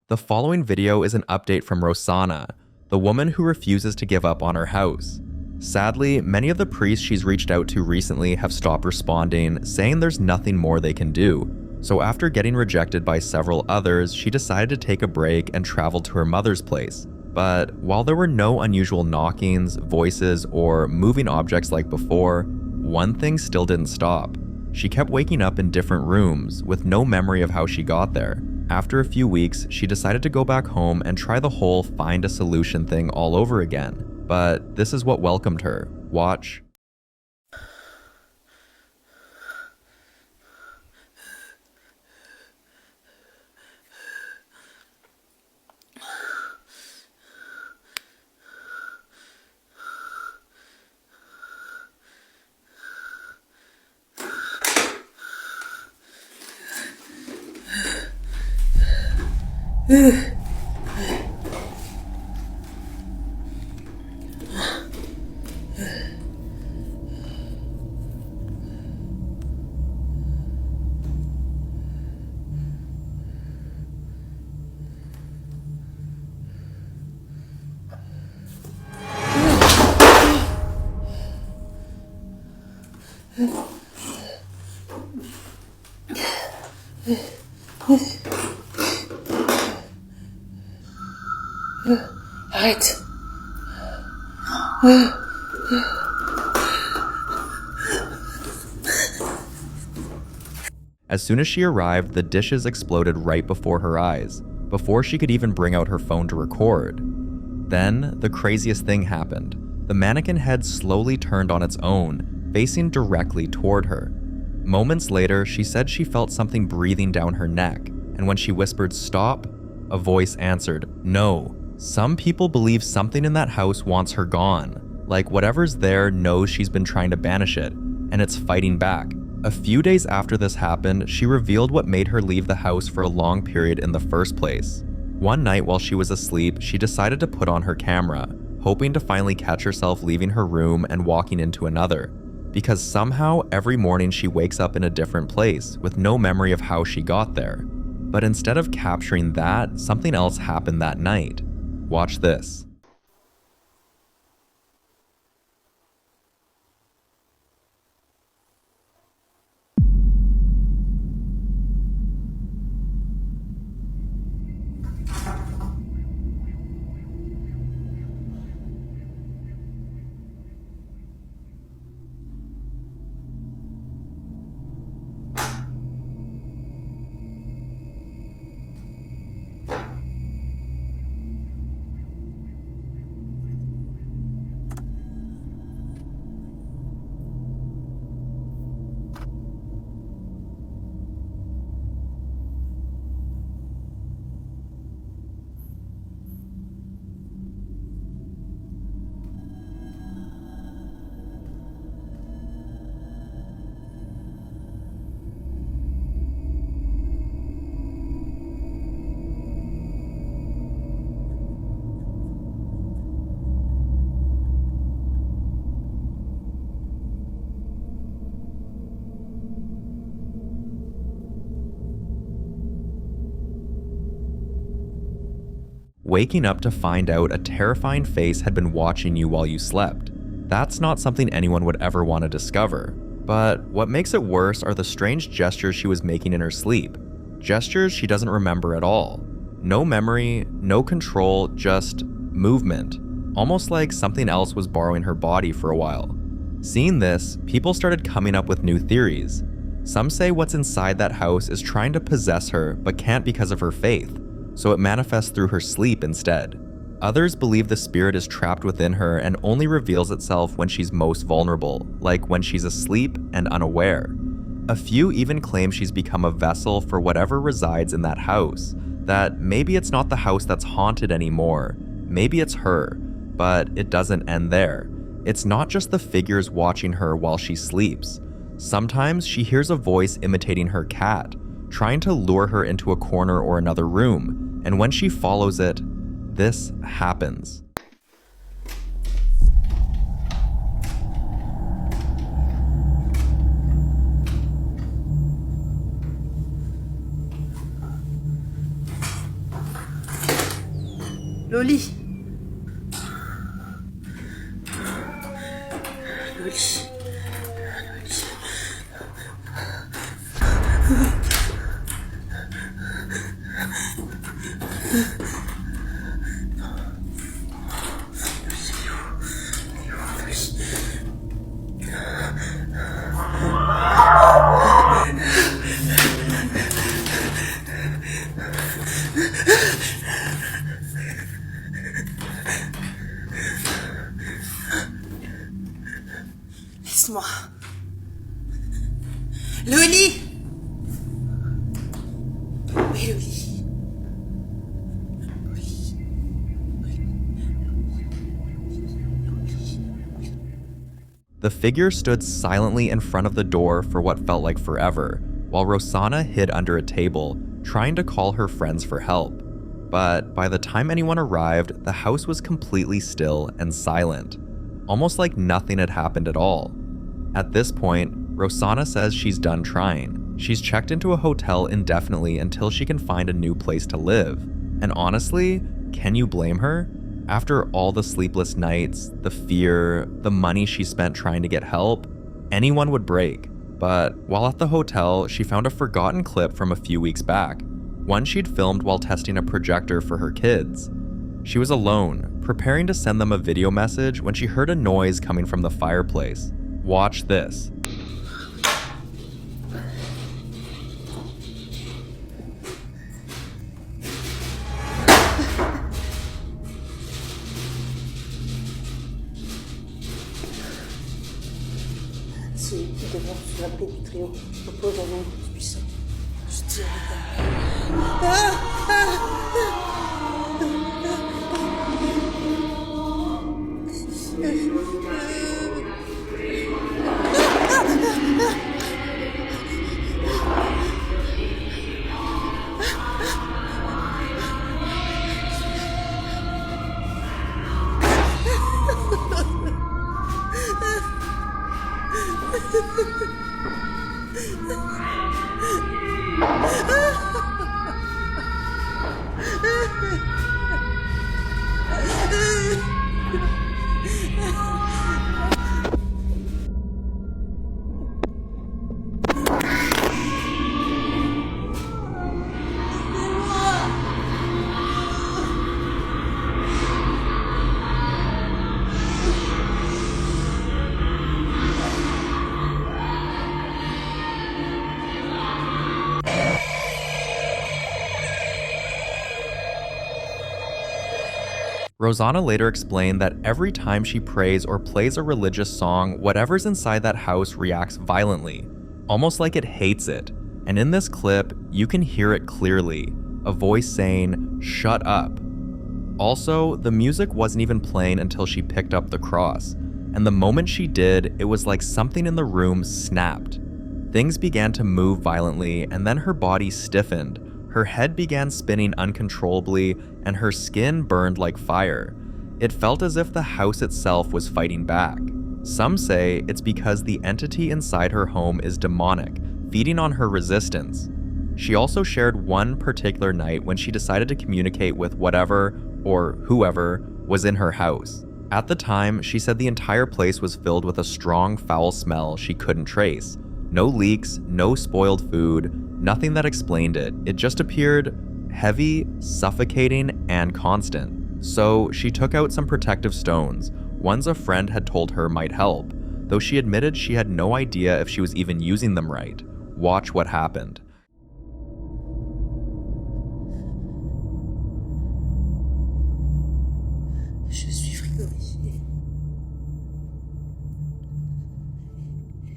The following video is an update from Rosanna, the woman who refuses to give up on her house. Sadly, many of the priests she's reached out to recently have stopped responding, saying there's nothing more they can do. So after getting rejected by several others, she decided to take a break and travel to her mother's place. But while there were no unusual knockings, voices, or moving objects like before, one thing still didn't stop. She kept waking up in different rooms with no memory of how she got there. After a few weeks, she decided to go back home and try the whole find a solution thing all over again. But this is what welcomed her. Watch. Halt! As soon as she arrived, the dishes exploded right before her eyes, before she could even bring out her phone to record. Then, the craziest thing happened. The mannequin head slowly turned on its own, facing directly toward her. Moments later, she said she felt something breathing down her neck, and when she whispered "stop," a voice answered, "No." Some people believe something in that house wants her gone, like whatever's there knows she's been trying to banish it, and it's fighting back. A few days after this happened, she revealed what made her leave the house for a long period in the first place. One night while she was asleep, she decided to put on her camera, hoping to finally catch herself leaving her room and walking into another. Because somehow every morning she wakes up in a different place with no memory of how she got there. But instead of capturing that, something else happened that night. Watch this. Waking up to find out a terrifying face had been watching you while you slept. That's not something anyone would ever want to discover. But what makes it worse are the strange gestures she was making in her sleep. Gestures she doesn't remember at all. No memory, no control, just movement. Almost like something else was borrowing her body for a while. Seeing this, people started coming up with new theories. Some say what's inside that house is trying to possess her but can't because of her faith, so it manifests through her sleep instead. Others believe the spirit is trapped within her and only reveals itself when she's most vulnerable, like when she's asleep and unaware. A few even claim she's become a vessel for whatever resides in that house, that maybe it's not the house that's haunted anymore, maybe it's her, but it doesn't end there. It's not just the figures watching her while she sleeps. Sometimes she hears a voice imitating her cat, trying to lure her into a corner or another room, and when she follows it, this happens. Loli. Loli. Laisse-moi. Loli. Oui, Loli. The figure stood silently in front of the door for what felt like forever, while Rosanna hid under a table, trying to call her friends for help. But by the time anyone arrived, the house was completely still and silent, almost like nothing had happened at all. At this point, Rosanna says she's done trying. She's checked into a hotel indefinitely until she can find a new place to live. And honestly, can you blame her? After all the sleepless nights, the fear, the money she spent trying to get help, anyone would break. But while at the hotel, she found a forgotten clip from a few weeks back, one she'd filmed while testing a projector for her kids. She was alone, preparing to send them a video message when she heard a noise coming from the fireplace. Watch this. Celui qui devant sous la plaie du trio repose en nom du puissant. Je dis avec Rosanna later explained that every time she prays or plays a religious song, whatever's inside that house reacts violently, almost like it hates it. And in this clip, you can hear it clearly, a voice saying, "Shut up." Also, the music wasn't even playing until she picked up the cross, and the moment she did, it was like something in the room snapped. Things began to move violently, and then her body stiffened. Her head began spinning uncontrollably, and her skin burned like fire. It felt as if the house itself was fighting back. Some say it's because the entity inside her home is demonic, feeding on her resistance. She also shared one particular night when she decided to communicate with whatever, or whoever, was in her house. At the time, she said the entire place was filled with a strong, foul smell she couldn't trace. No leaks, no spoiled food, nothing that explained it. It just appeared heavy, suffocating, and constant. So she took out some protective stones, ones a friend had told her might help, though she admitted she had no idea if she was even using them right. Watch what happened. Je suis frigorifiée.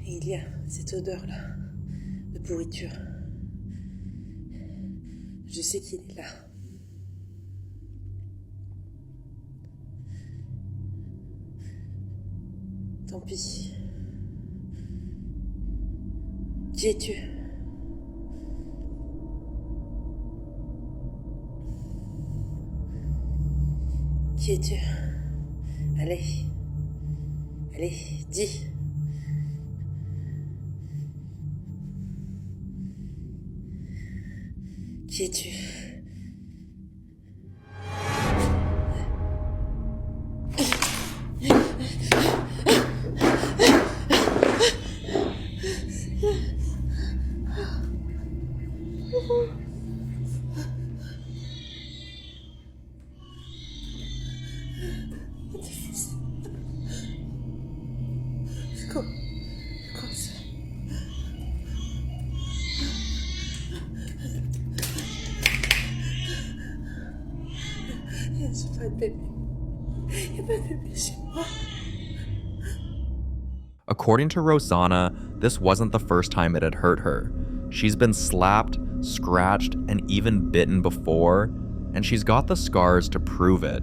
Et il y a cette odeur-là, de pourriture. Je sais qu'il est là. Tant pis. Qui es-tu ? Qui es-tu ? Allez. Allez, dis. Qui es-tu ? According to Rosanna, this wasn't the first time it had hurt her. She's been slapped, scratched, and even bitten before, and she's got the scars to prove it.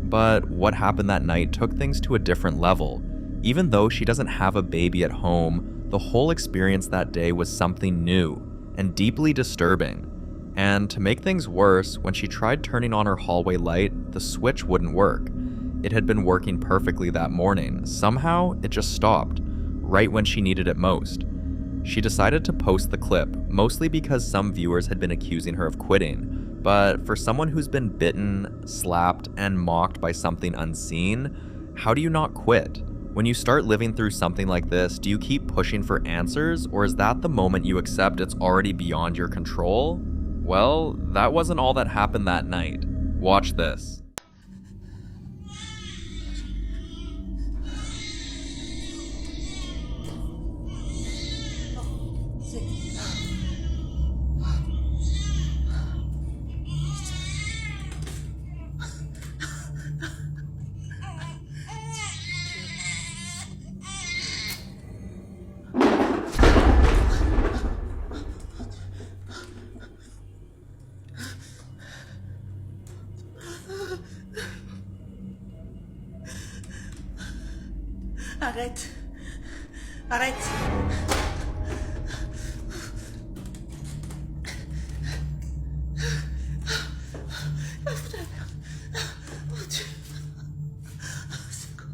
But what happened that night took things to a different level. Even though she doesn't have a baby at home, the whole experience that day was something new and deeply disturbing. And to make things worse, when she tried turning on her hallway light, the switch wouldn't work. It had been working perfectly that morning. Somehow, it just stopped, right when she needed it most. She decided to post the clip, mostly because some viewers had been accusing her of quitting. But for someone who's been bitten, slapped, and mocked by something unseen, how do you not quit? When you start living through something like this, do you keep pushing for answers, or is that the moment you accept it's already beyond your control? Well, that wasn't all that happened that night. Watch this. Arrête. Arrête. Oh Dieu. C'est quoi?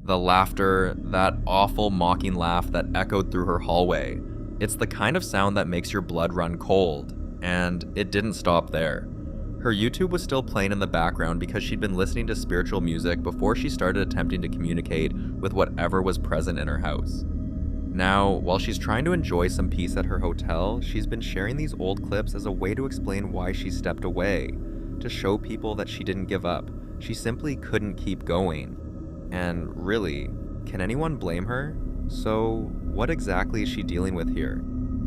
The laughter, that awful mocking laugh that echoed through her hallway. It's the kind of sound that makes your blood run cold, and it didn't stop there. Her YouTube was still playing in the background because she'd been listening to spiritual music before she started attempting to communicate with whatever was present in her house. Now, while she's trying to enjoy some peace at her hotel, she's been sharing these old clips as a way to explain why she stepped away, to show people that she didn't give up. She simply couldn't keep going. And really, can anyone blame her? So, what exactly is she dealing with here?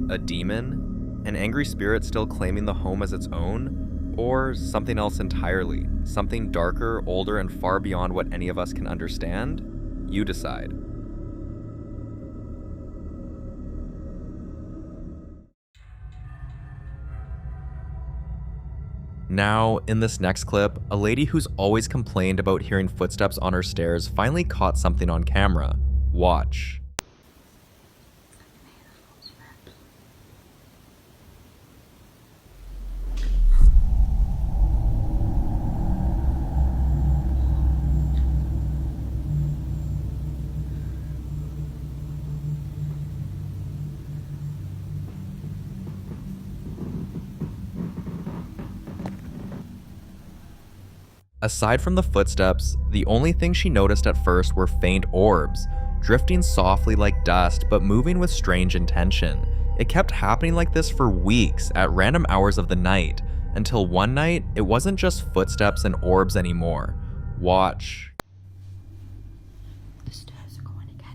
A demon? An angry spirit still claiming the home as its own? Or something else entirely? Something darker, older, and far beyond what any of us can understand? You decide. Now, in this next clip, a lady who's always complained about hearing footsteps on her stairs finally caught something on camera. Watch. Aside from the footsteps, the only thing she noticed at first were faint orbs, drifting softly like dust but moving with strange intention. It kept happening like this for weeks at random hours of the night, until one night it wasn't just footsteps and orbs anymore. Watch. The stairs are going again.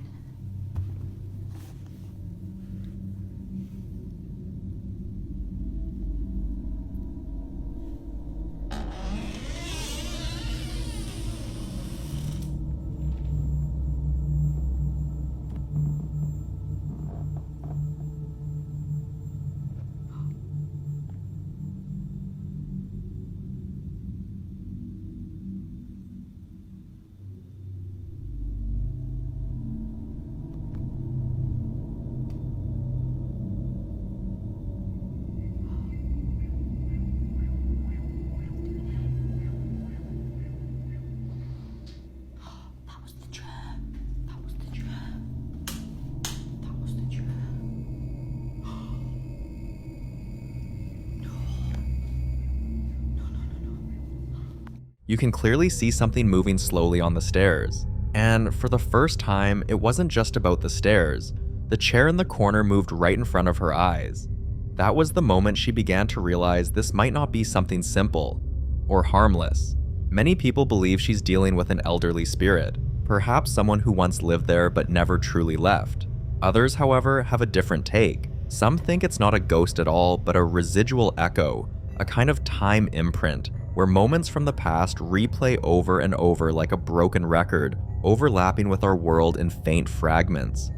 You can clearly see something moving slowly on the stairs. And for the first time, it wasn't just about the stairs. The chair in the corner moved right in front of her eyes. That was the moment she began to realize this might not be something simple or harmless. Many people believe she's dealing with an elderly spirit, perhaps someone who once lived there but never truly left. Others, however, have a different take. Some think it's not a ghost at all, but a residual echo, a kind of time imprint, where moments from the past replay over and over like a broken record, overlapping with our world in faint fragments.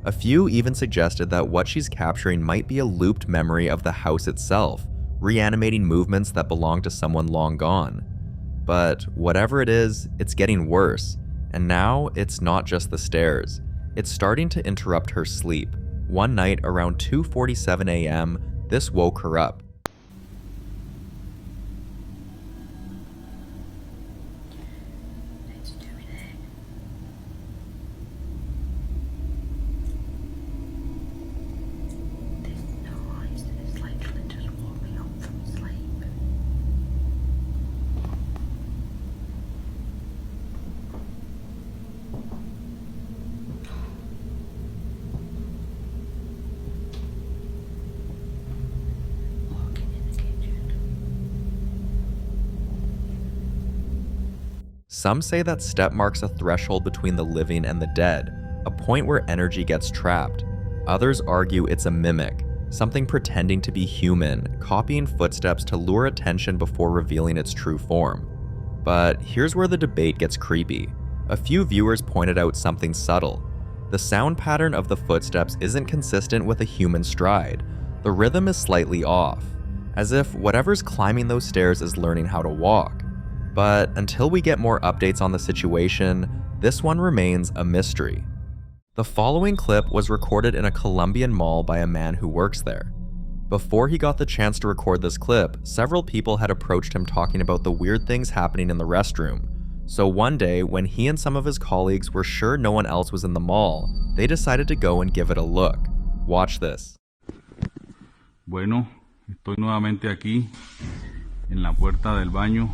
A few even suggested that what she's capturing might be a looped memory of the house itself, reanimating movements that belong to someone long gone. But whatever it is, it's getting worse, and now it's not just the stairs. It's starting to interrupt her sleep. One night around 2:47 a.m., this woke her up. Let's do it. This noise is literally just woke me up from sleep. Walking in the kitchen. Some say that step marks a threshold between the living and the dead, a point where energy gets trapped. Others argue it's a mimic, something pretending to be human, copying footsteps to lure attention before revealing its true form. But here's where the debate gets creepy. A few viewers pointed out something subtle. The sound pattern of the footsteps isn't consistent with a human stride. The rhythm is slightly off, as if whatever's climbing those stairs is learning how to walk. But until we get more updates on the situation, this one remains a mystery. The following clip was recorded in a Colombian mall by a man who works there. Before he got the chance to record this clip, several people had approached him talking about the weird things happening in the restroom. So one day, when he and some of his colleagues were sure no one else was in the mall, they decided to go and give it a look. Watch this. Bueno, estoy nuevamente aquí en la puerta del baño.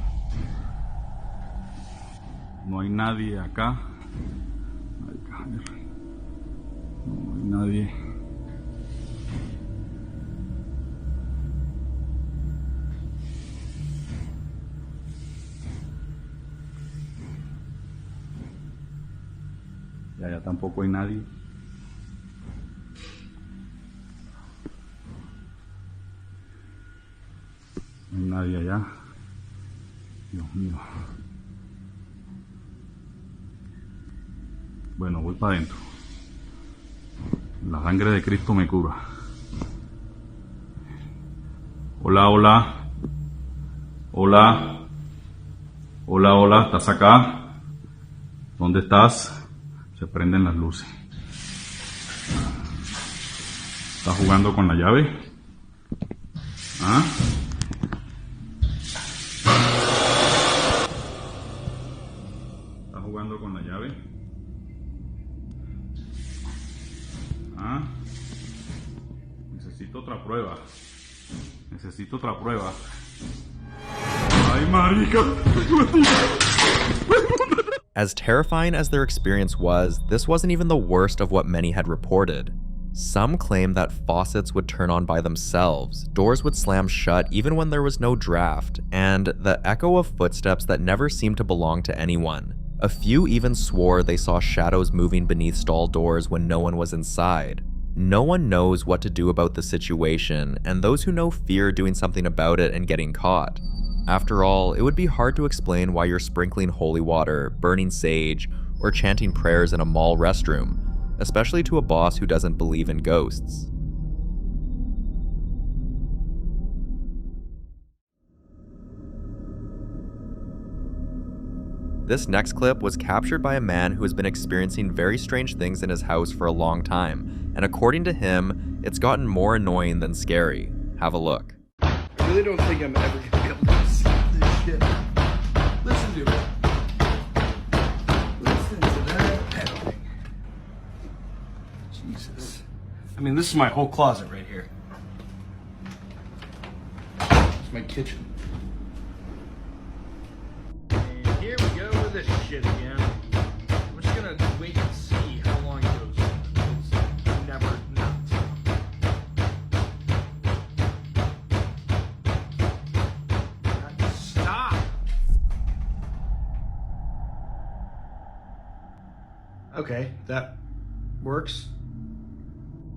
No hay nadie acá. Ay, cabrón. No hay nadie. Ya tampoco hay nadie. No hay nadie allá. Dios mío. Bueno, voy para adentro. La sangre de Cristo me cura. Hola, hola. Hola. Hola, hola. ¿Estás acá? ¿Dónde estás? Se prenden las luces. ¿Estás jugando con la llave? ¿Ah? ¿Estás jugando con la llave? ¿Ah? Necesito otra prueba. Necesito otra prueba. ¡Ay, marica! As terrifying as their experience was, this wasn't even the worst of what many had reported. Some claimed that faucets would turn on by themselves, doors would slam shut even when there was no draft, and the echo of footsteps that never seemed to belong to anyone. A few even swore they saw shadows moving beneath stall doors when no one was inside. No one knows what to do about the situation, and those who know fear doing something about it and getting caught. After all, it would be hard to explain why you're sprinkling holy water, burning sage, or chanting prayers in a mall restroom, especially to a boss who doesn't believe in ghosts. This next clip was captured by a man who has been experiencing very strange things in his house for a long time, and according to him, it's gotten more annoying than scary. Have a look. I really don't think I'm ever gonna be able to see this shit. Listen to it. Listen to that pounding. Jesus. I mean, this is my whole closet right here. It's my kitchen. And here we go with this shit again. We're just gonna wait and see how long it goes. I've never Okay, that works.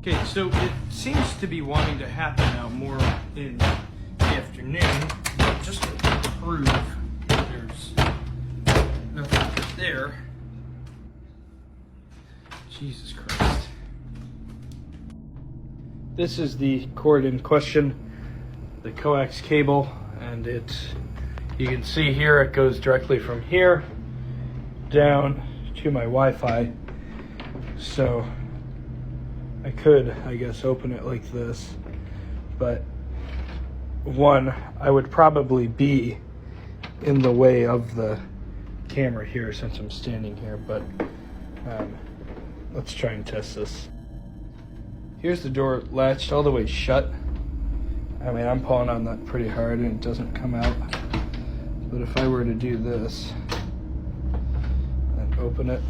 Okay, so it seems to be wanting to happen now more in the afternoon. Just to prove there's nothing there. Jesus Christ. This is the cord in question, the coax cable, and you can see here it goes directly from here down to my Wi-Fi. So I could, I guess, open it like this, but one, I would probably be in the way of the camera here since I'm standing here, but let's try and test this. Here's the door latched all the way shut. I mean, I'm pulling on that pretty hard and it doesn't come out. But if I were to do this and open it,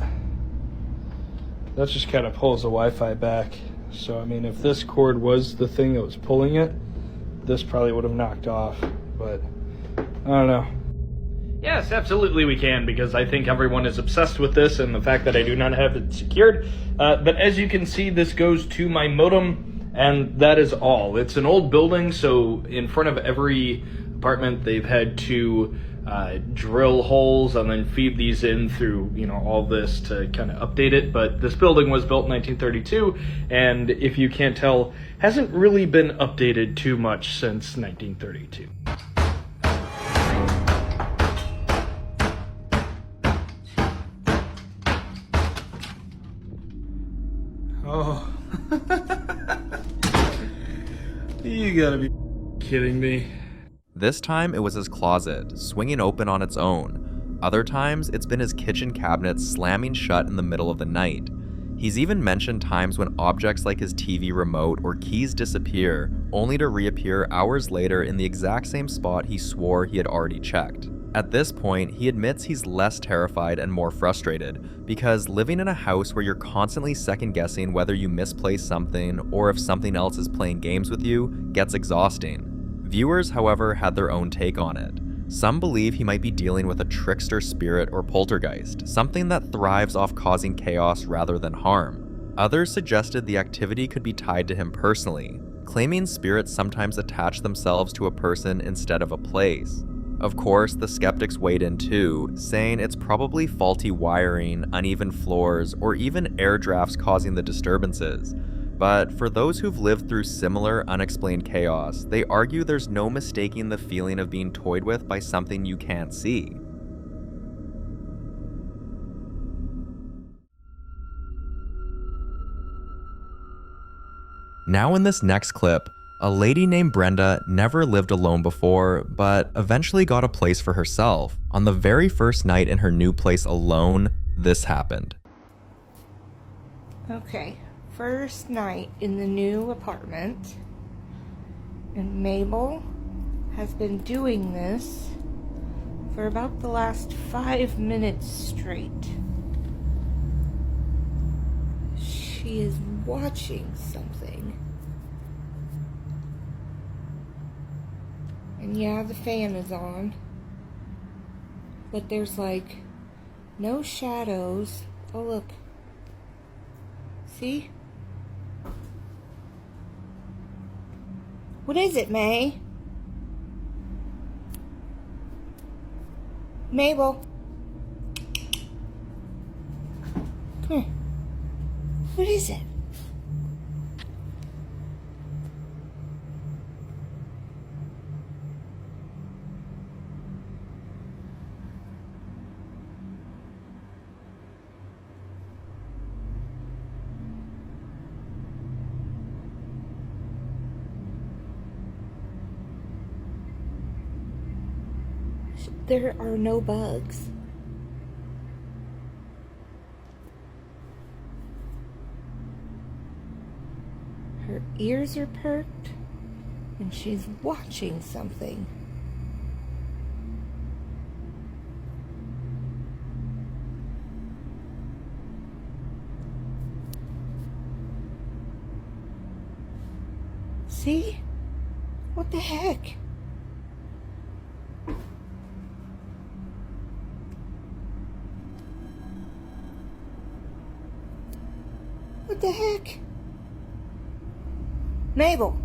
that just kind of pulls the Wi-Fi back. So, I mean, if this cord was the thing that was pulling it, this probably would have knocked off. But, I don't know. Yes, absolutely we can, because I think everyone is obsessed with this and the fact that I do not have it secured. But as you can see, this goes to my modem, and that is all. It's an old building, so in front of every apartment, they've had to drill holes and then feed these in through, all this to kind of update it. But this building was built in 1932, and if you can't tell, hasn't really been updated too much since 1932. Oh. You gotta be kidding me. This time it was his closet, swinging open on its own. Other times it's been his kitchen cabinet slamming shut in the middle of the night. He's even mentioned times when objects like his TV remote or keys disappear, only to reappear hours later in the exact same spot he swore he had already checked. At this point, he admits he's less terrified and more frustrated, because living in a house where you're constantly second-guessing whether you misplaced something or if something else is playing games with you gets exhausting. Viewers, however, had their own take on it. Some believe he might be dealing with a trickster spirit or poltergeist, something that thrives off causing chaos rather than harm. Others suggested the activity could be tied to him personally, claiming spirits sometimes attach themselves to a person instead of a place. Of course, the skeptics weighed in too, saying it's probably faulty wiring, uneven floors, or even air drafts causing the disturbances. But for those who've lived through similar unexplained chaos, they argue there's no mistaking the feeling of being toyed with by something you can't see. Now in this next clip, a lady named Brenda never lived alone before, but eventually got a place for herself. On the very first night in her new place alone, this happened. Okay, first night in the new apartment, and Mabel has been doing this for about the last 5 minutes straight. She is watching something. And yeah, the fan is on, but there's like no shadows. Oh look, see? What is it, May? Mabel, come here. What is it? There are no bugs. Her ears are perked, and she's watching something. See? What the heck? What the heck? Mabel.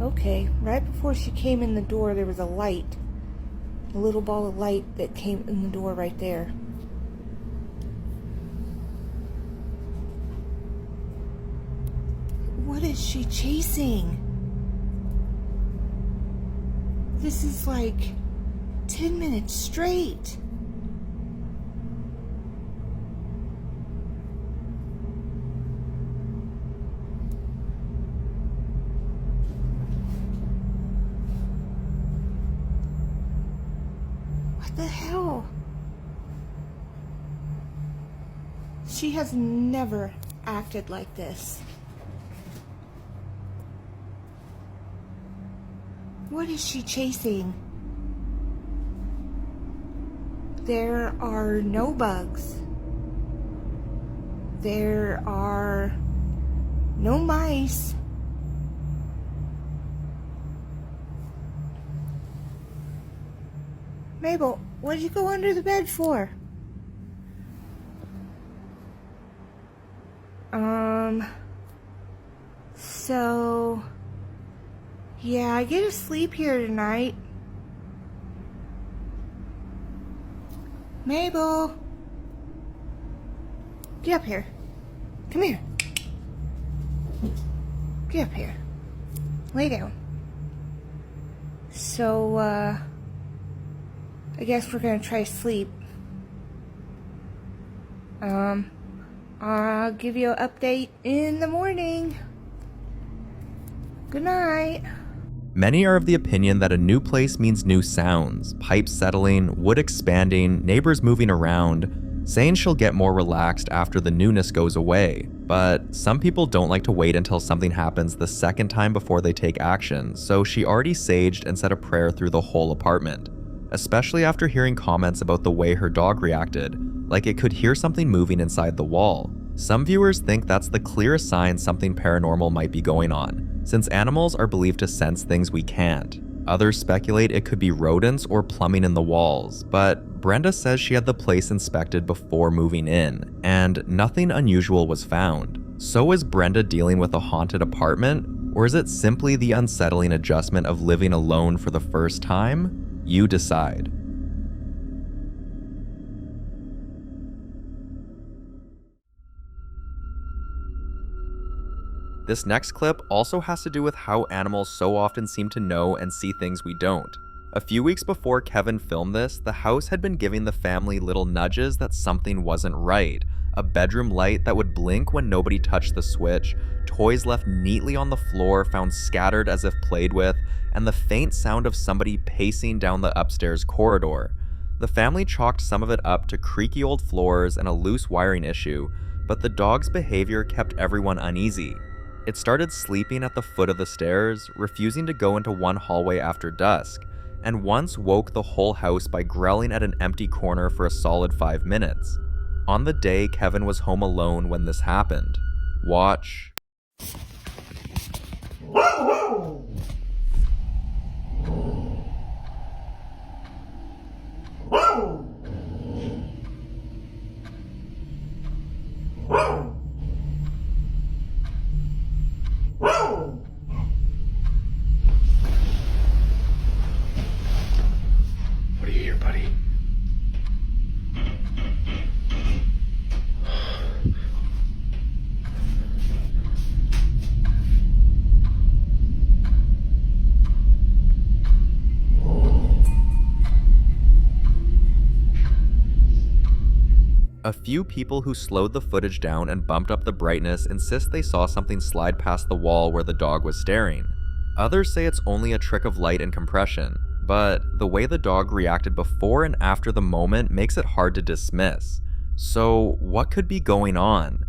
Okay, right before she came in the door, there was a light. A little ball of light that came in the door right there. What is she chasing? This is like 10 minutes straight. What the hell? She has never acted like this. What is she chasing? There are no bugs. There are no mice. Mabel, what did you go under the bed for? So... yeah, I get to sleep here tonight. Mabel! Get up here. Come here. Get up here. Lay down. So, I guess we're gonna try to sleep. I'll give you an update in the morning. Good night. Many are of the opinion that a new place means new sounds, pipes settling, wood expanding, neighbors moving around, saying she'll get more relaxed after the newness goes away. But some people don't like to wait until something happens the second time before they take action, so she already saged and said a prayer through the whole apartment. Especially after hearing comments about the way her dog reacted, like it could hear something moving inside the wall. Some viewers think that's the clearest sign something paranormal might be going on, since animals are believed to sense things we can't. Others speculate it could be rodents or plumbing in the walls, but Brenda says she had the place inspected before moving in, and nothing unusual was found. So is Brenda dealing with a haunted apartment, or is it simply the unsettling adjustment of living alone for the first time? You decide. This next clip also has to do with how animals so often seem to know and see things we don't. A few weeks before Kevin filmed this, the house had been giving the family little nudges that something wasn't right. A bedroom light that would blink when nobody touched the switch, toys left neatly on the floor found scattered as if played with, and the faint sound of somebody pacing down the upstairs corridor. The family chalked some of it up to creaky old floors and a loose wiring issue, but the dog's behavior kept everyone uneasy. It started sleeping at the foot of the stairs, refusing to go into one hallway after dusk, and once woke the whole house by growling at an empty corner for a solid 5 minutes. On the day Kevin was home alone when this happened. Watch. What do you hear, buddy? A few people who slowed the footage down and bumped up the brightness insist they saw something slide past the wall where the dog was staring. Others say it's only a trick of light and compression, but the way the dog reacted before and after the moment makes it hard to dismiss. So what could be going on?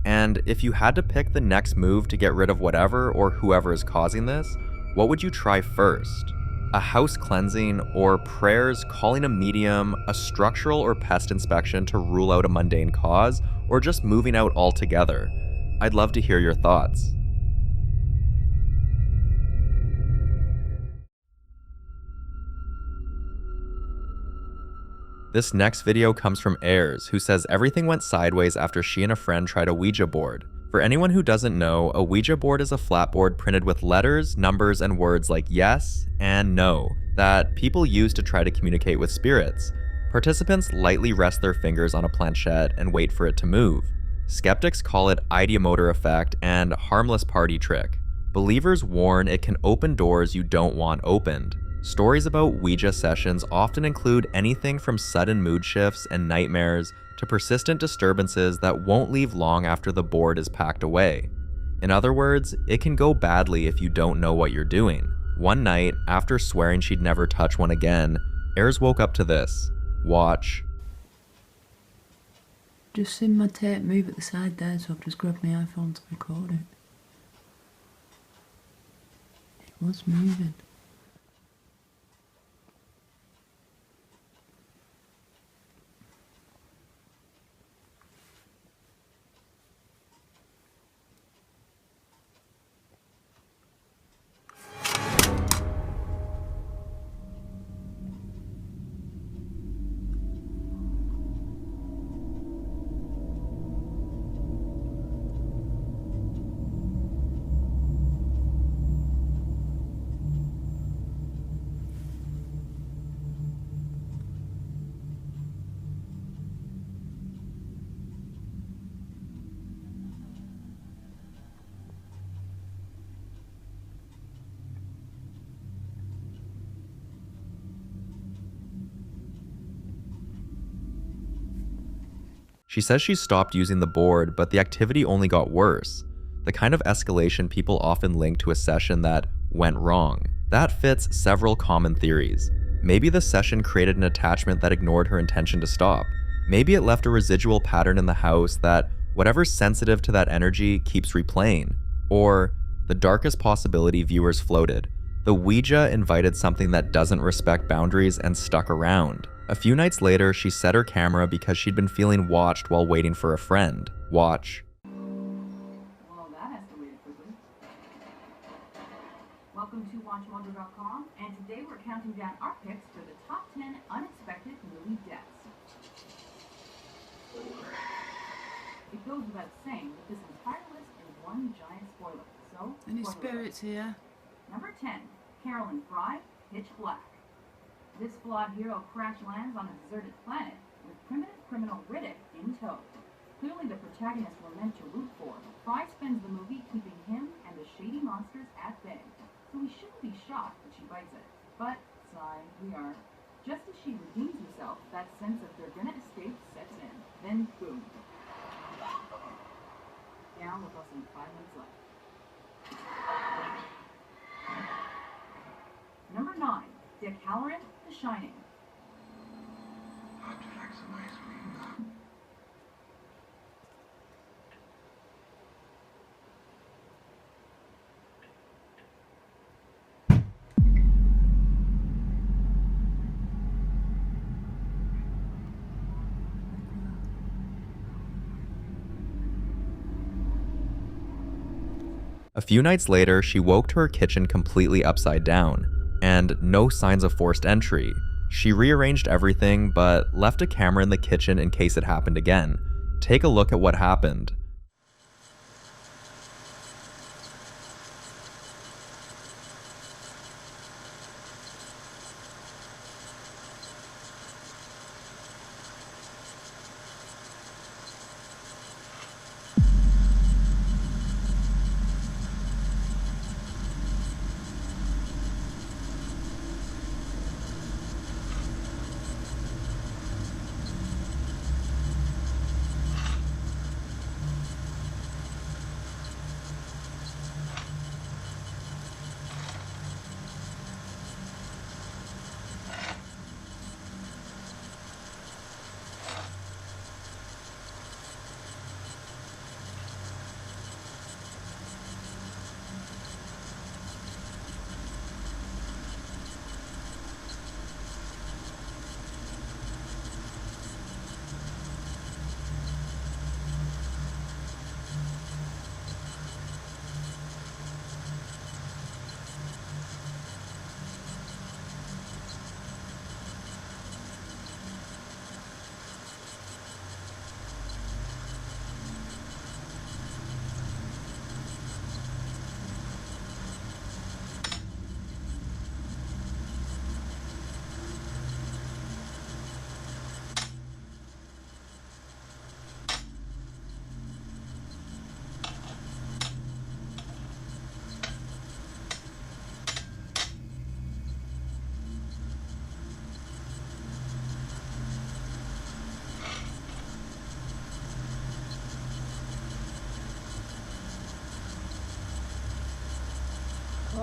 And if you had to pick the next move to get rid of whatever or whoever is causing this, what would you try first? A house cleansing, or prayers, calling a medium, a structural or pest inspection to rule out a mundane cause, or just moving out altogether? I'd love to hear your thoughts. This next video comes from Ayers, who says everything went sideways after she and a friend tried a Ouija board. For anyone who doesn't know, a Ouija board is a flat board printed with letters, numbers, and words like yes and no that people use to try to communicate with spirits. Participants lightly rest their fingers on a planchette and wait for it to move. Skeptics call it ideomotor effect and harmless party trick. Believers warn it can open doors you don't want opened. Stories about Ouija sessions often include anything from sudden mood shifts and nightmares to persistent disturbances that won't leave long after the board is packed away. In other words, it can go badly if you don't know what you're doing. One night, after swearing she'd never touch one again, Ayers woke up to this. Watch. Just seen my tape move at the side there, so I've just grabbed my iPhone to record it. It was moving. She says she stopped using the board, but the activity only got worse. The kind of escalation people often link to a session that went wrong. That fits several common theories. Maybe the session created an attachment that ignored her intention to stop. Maybe it left a residual pattern in the house that whatever's sensitive to that energy keeps replaying. Or, the darkest possibility viewers floated, the Ouija invited something that doesn't respect boundaries and stuck around. A few nights later, she set her camera because she'd been feeling watched while waiting for a friend. Watch. Well, that escalated quickly. Welcome to WatchMojo.com, and today we're counting down our picks for the top 10 unexpected movie deaths. It goes without saying that this entire list is one giant spoiler, so... Any spirits here? Number 10, Carolyn Fry, Pitch Black. This flawed hero crash lands on a deserted planet with primitive criminal Riddick in tow. Clearly the protagonist we're meant to root for. Fry spends the movie keeping him and the shady monsters at bay. So we shouldn't be shocked that she bites it. But, sigh, we are. Just as she redeems herself, that sense of they're gonna escape sets in. Then, boom. Down with less than 5 minutes left. Number 9, Dick Halloran, The Shining. A few nights later, she woke to her kitchen completely upside down, and no signs of forced entry. She rearranged everything, but left a camera in the kitchen in case it happened again. Take a look at what happened.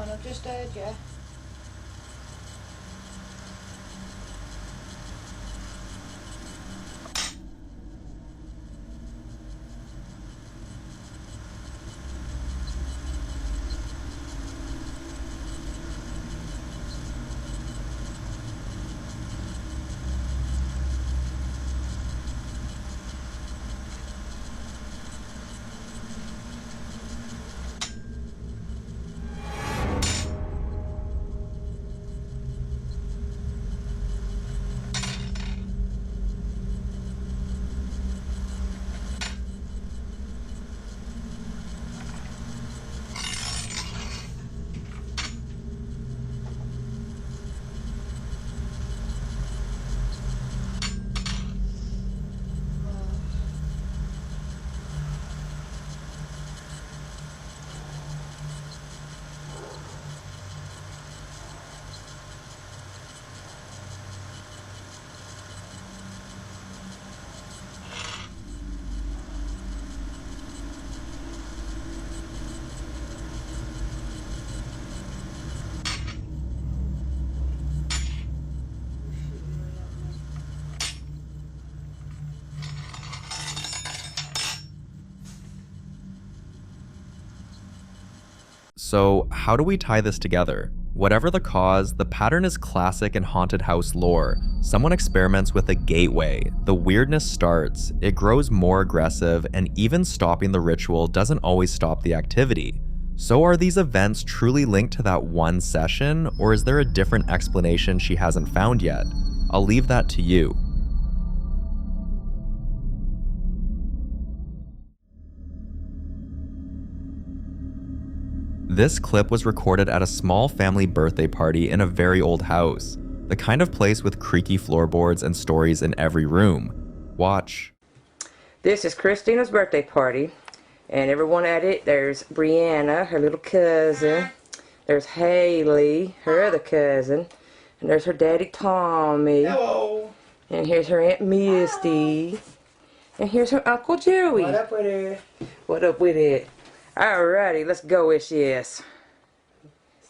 on, I've just heard you. So how do we tie this together? Whatever the cause, the pattern is classic in haunted house lore. Someone experiments with a gateway, the weirdness starts, it grows more aggressive, and even stopping the ritual doesn't always stop the activity. So are these events truly linked to that one session, or is there a different explanation she hasn't found yet? I'll leave that to you. This clip was recorded at a small family birthday party in a very old house, the kind of place with creaky floorboards and stories in every room. Watch. This is Christina's birthday party, and everyone at it, there's Brianna, her little cousin, there's Haley, her other cousin, and there's her daddy Tommy. Hello. And here's her Aunt Misty, and here's her Uncle Joey. What up with it? What up with it? Alrighty, let's go with this.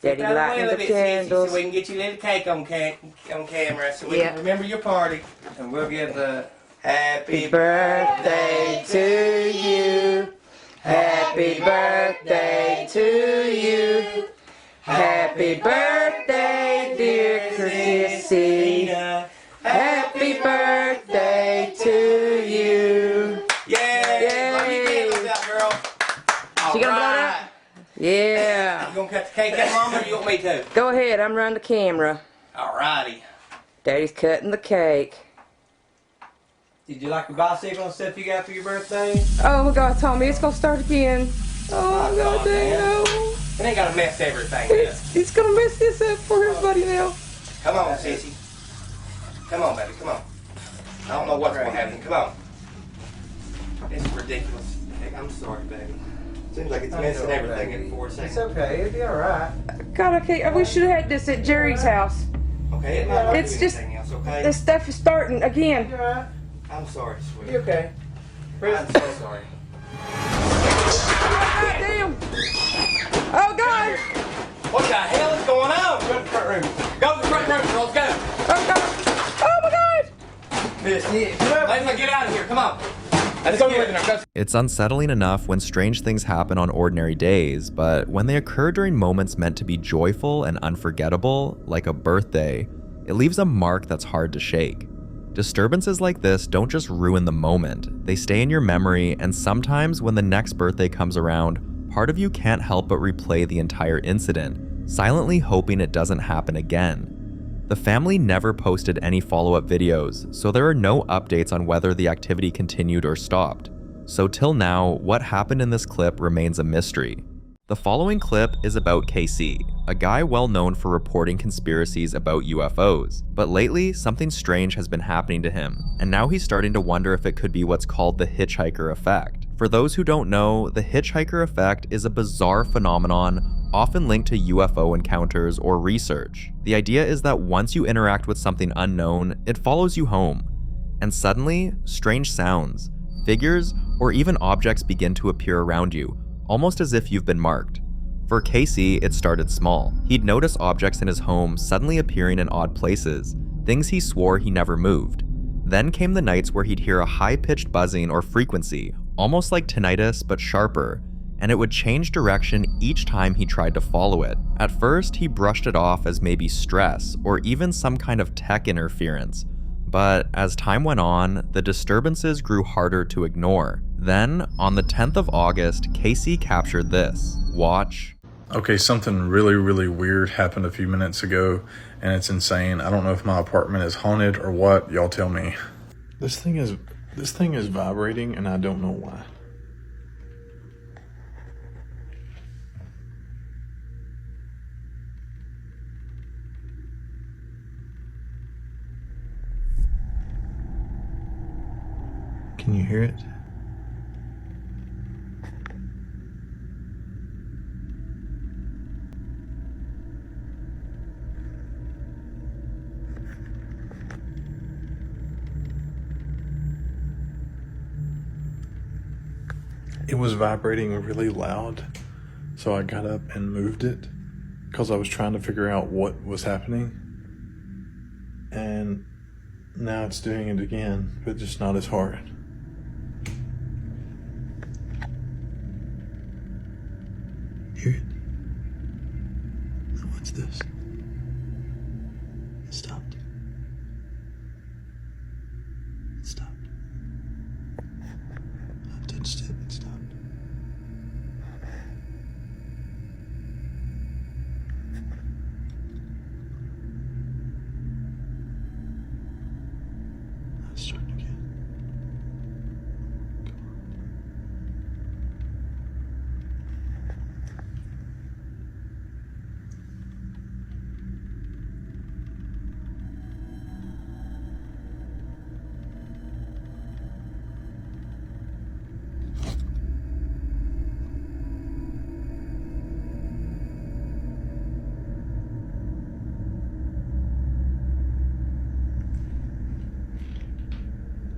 Daddy lighting the candles. So we can get you a little cake on camera so we can remember your party. And we'll give the happy birthday to you. Happy birthday to you. Happy birthday, dear Christina. Happy birthday to you. Yay! Blow your candles out, girl. She gonna blow it out? Yeah. You gonna cut the cake out, Mama, or you want me to? Go ahead, I'm running the camera. Alrighty. Daddy's cutting the cake. Did you like the bicycle and stuff you got for your birthday? Oh my God, Tommy, it's gonna start again. Oh my God, dang. It ain't gotta mess everything up. He's gonna mess this up for everybody now. Come on, sissy. Come on, baby, come on. I don't know what's gonna happen. Come on. This is ridiculous. I'm sorry, baby. Seems like it's messing everything in 4 seconds. It's okay, it'll be alright. God, I wish you'd had this at Jerry's house. Okay, it might not It's do just, anything else, okay? this stuff is starting again. You alright? I'm sorry, sweetie. You okay? I'm so sorry. God damn! Oh God! What the hell is going on? Go to the front room. Go to the front room, girls, go. Oh God! Oh my God! Let's get out of here, come on. Let's go with it. It's unsettling enough when strange things happen on ordinary days, but when they occur during moments meant to be joyful and unforgettable, like a birthday, it leaves a mark that's hard to shake. Disturbances like this don't just ruin the moment, they stay in your memory, and sometimes when the next birthday comes around, part of you can't help but replay the entire incident, silently hoping it doesn't happen again. The family never posted any follow-up videos, so there are no updates on whether the activity continued or stopped. So till now, what happened in this clip remains a mystery. The following clip is about KC, a guy well known for reporting conspiracies about UFOs, but lately something strange has been happening to him, and now he's starting to wonder if it could be what's called the hitchhiker effect. For those who don't know, the hitchhiker effect is a bizarre phenomenon often linked to UFO encounters or research. The idea is that once you interact with something unknown, it follows you home, and suddenly, strange sounds, figures, or even objects begin to appear around you, almost as if you've been marked. For Casey, it started small. He'd notice objects in his home suddenly appearing in odd places, things he swore he never moved. Then came the nights where he'd hear a high-pitched buzzing or frequency, almost like tinnitus but sharper, and it would change direction each time he tried to follow it. At first, he brushed it off as maybe stress or even some kind of tech interference, but as time went on, the disturbances grew harder to ignore. Then, on the 10th of August, Casey captured this. Watch. Okay, something really weird happened a few minutes ago, and it's insane. I don't know if my apartment is haunted or what. Y'all tell me. This thing is vibrating, and I don't know why. Can you hear it? It was vibrating really loud, so I got up and moved it because I was trying to figure out what was happening. And now it's doing it again, but just not as hard. Hear it? Now what's this? It stopped. It stopped. I touched it. It stopped. It's starting again. Come on.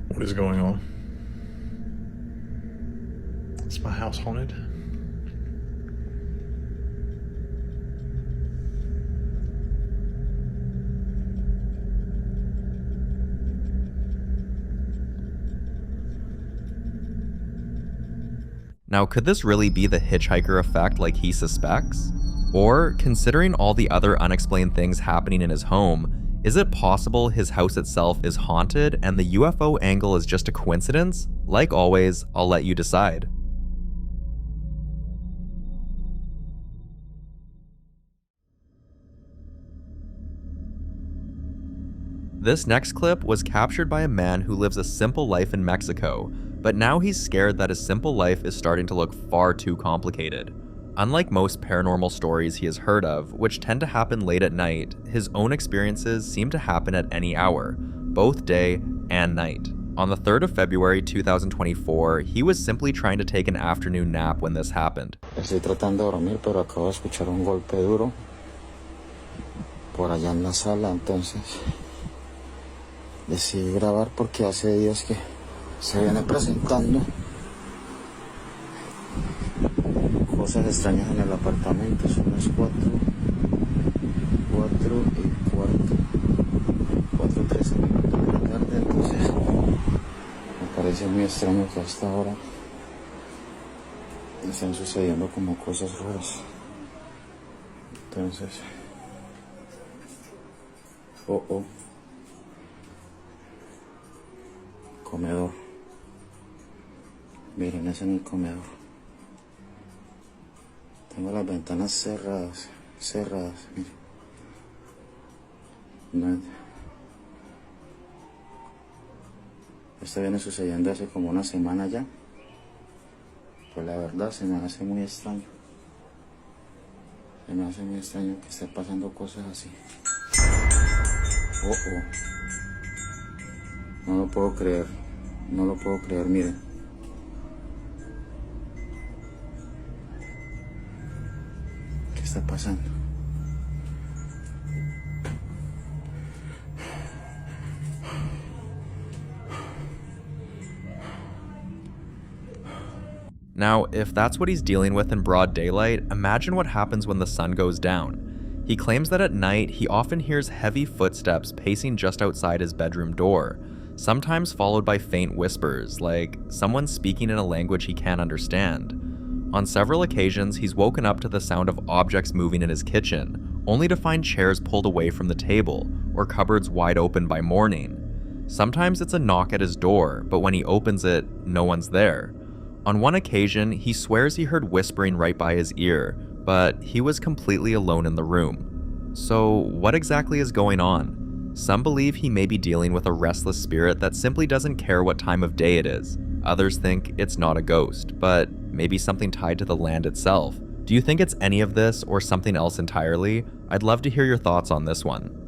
What is going on? Is my house haunted? Now, could this really be the hitchhiker effect like he suspects? Or, considering all the other unexplained things happening in his home, is it possible his house itself is haunted and the UFO angle is just a coincidence? Like always, I'll let you decide. This next clip was captured by a man who lives a simple life in Mexico, but now he's scared that his simple life is starting to look far too complicated. Unlike most paranormal stories he has heard of, which tend to happen late at night, his own experiences seem to happen at any hour, both day and night. On the 3rd of February 2024, he was simply trying to take an afternoon nap when this happened. Estoy tratando de dormir, pero acabo de escuchar un golpe duro por allá en la sala, entonces decidí grabar porque hace días que se viene presentando cosas extrañas en el apartamento. Son las 4 y cuarto, 4:13 minutos de la tarde, entonces me parece muy extraño que hasta ahora estén sucediendo como cosas raras. Entonces, comedor. Miren, ese es mi comedor. Tengo las ventanas cerradas, miren. No. Esto viene sucediendo hace como una semana ya. Pues la verdad se me hace muy extraño. Se me hace muy extraño que esté pasando cosas así. No lo puedo creer. No lo puedo creer, miren. ¿Qué está pasando? Now, if that's what he's dealing with in broad daylight, imagine what happens when the sun goes down. He claims that at night, he often hears heavy footsteps pacing just outside his bedroom door, sometimes followed by faint whispers, like someone speaking in a language he can't understand. On several occasions, he's woken up to the sound of objects moving in his kitchen, only to find chairs pulled away from the table, or cupboards wide open by morning. Sometimes it's a knock at his door, but when he opens it, no one's there. On one occasion, he swears he heard whispering right by his ear, but he was completely alone in the room. So what exactly is going on? Some believe he may be dealing with a restless spirit that simply doesn't care what time of day it is. Others think it's not a ghost, but maybe something tied to the land itself. Do you think it's any of this or something else entirely? I'd love to hear your thoughts on this one.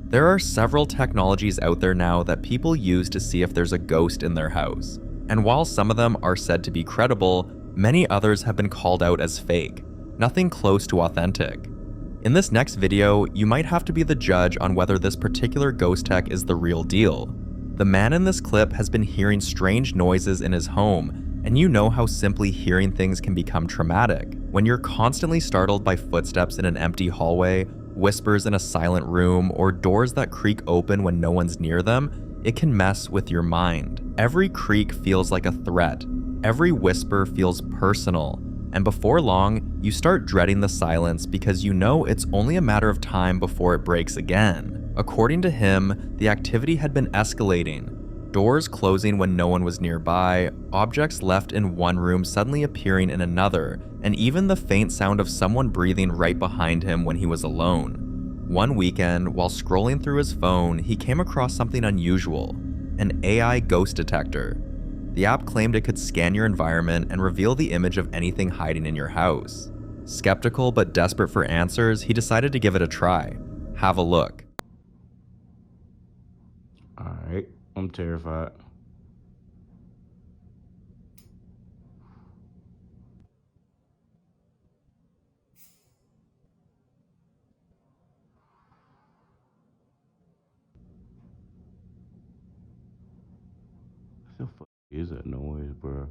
There are several technologies out there now that people use to see if there's a ghost in their house. And while some of them are said to be credible, many others have been called out as fake, nothing close to authentic. In this next video, you might have to be the judge on whether this particular ghost tech is the real deal. The man in this clip has been hearing strange noises in his home, and you know how simply hearing things can become traumatic. When you're constantly startled by footsteps in an empty hallway, whispers in a silent room, or doors that creak open when no one's near them, it can mess with your mind. Every creak feels like a threat. Every whisper feels personal. And before long, you start dreading the silence because you know it's only a matter of time before it breaks again. According to him, the activity had been escalating. Doors closing when no one was nearby, objects left in one room suddenly appearing in another, and even the faint sound of someone breathing right behind him when he was alone. One weekend, while scrolling through his phone, he came across something unusual, an AI ghost detector. The app claimed it could scan your environment and reveal the image of anything hiding in your house. Skeptical but desperate for answers, he decided to give it a try. Have a look. Alright, I'm terrified. What the fuck is that noise, bro?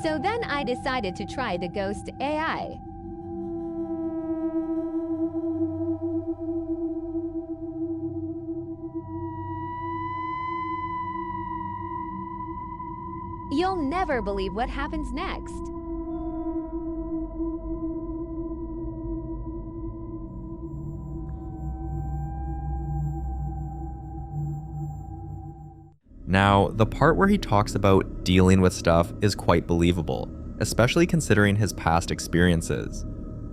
So then I decided to try the Ghost AI. You'll never believe what happens next. Now, the part where he talks about dealing with stuff is quite believable, especially considering his past experiences.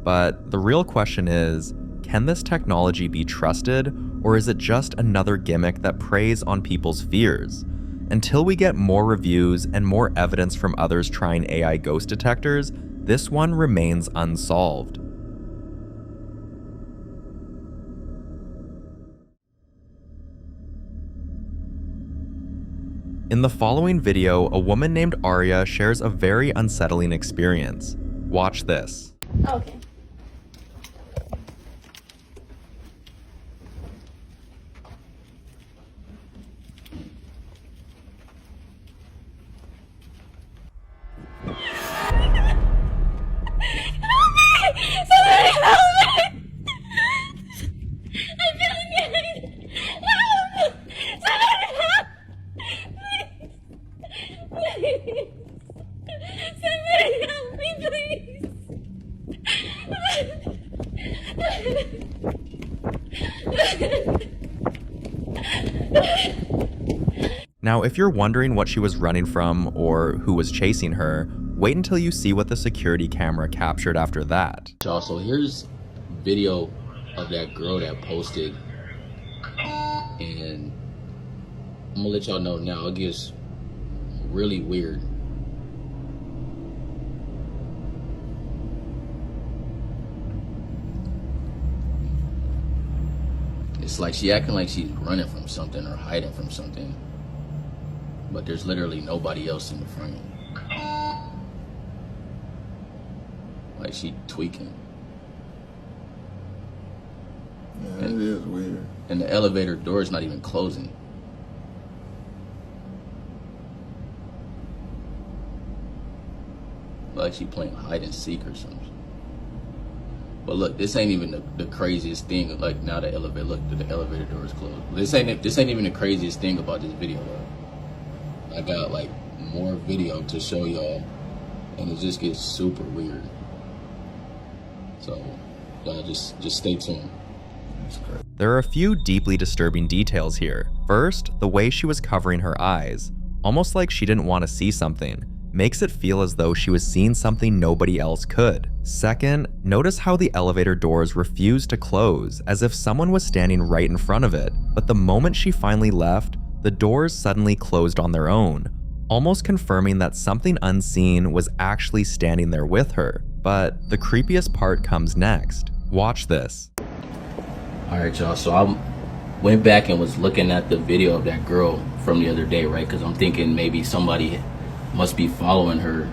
But the real question is, can this technology be trusted, or is it just another gimmick that preys on people's fears? Until we get more reviews and more evidence from others trying AI ghost detectors, this one remains unsolved. In the following video, a woman named Arya shares a very unsettling experience. Watch this. Okay. Somebody help me! I'm feeling it! Help! Somebody help! Please! Somebody help me, please! Now, if you're wondering what she was running from or who was chasing her, wait until you see what the security camera captured after that. Y'all, so here's video of that girl that posted, and I'm gonna let y'all know now, it gets really weird. It's like she acting like she's running from something or hiding from something. But there's literally nobody else in the frame. Like she tweaking. Yeah, it is weird. And the elevator door is not even closing. Like she playing hide and seek or something. But look, this ain't even the craziest thing. Like now the elevator, look, the elevator door is closed. This ain't even the craziest thing about this video though. I got like more video to show y'all, and it just gets super weird. So y'all just stay tuned. There are a few deeply disturbing details here. First, the way she was covering her eyes, almost like she didn't want to see something, makes it feel as though she was seeing something nobody else could. Second, notice how the elevator doors refused to close, as if someone was standing right in front of it, but the moment she finally left, the doors suddenly closed on their own, almost confirming that something unseen was actually standing there with her. But the creepiest part comes next. Watch this. Alright y'all, so I went back and was looking at the video of that girl from the other day, right? Because I'm thinking maybe somebody must be following her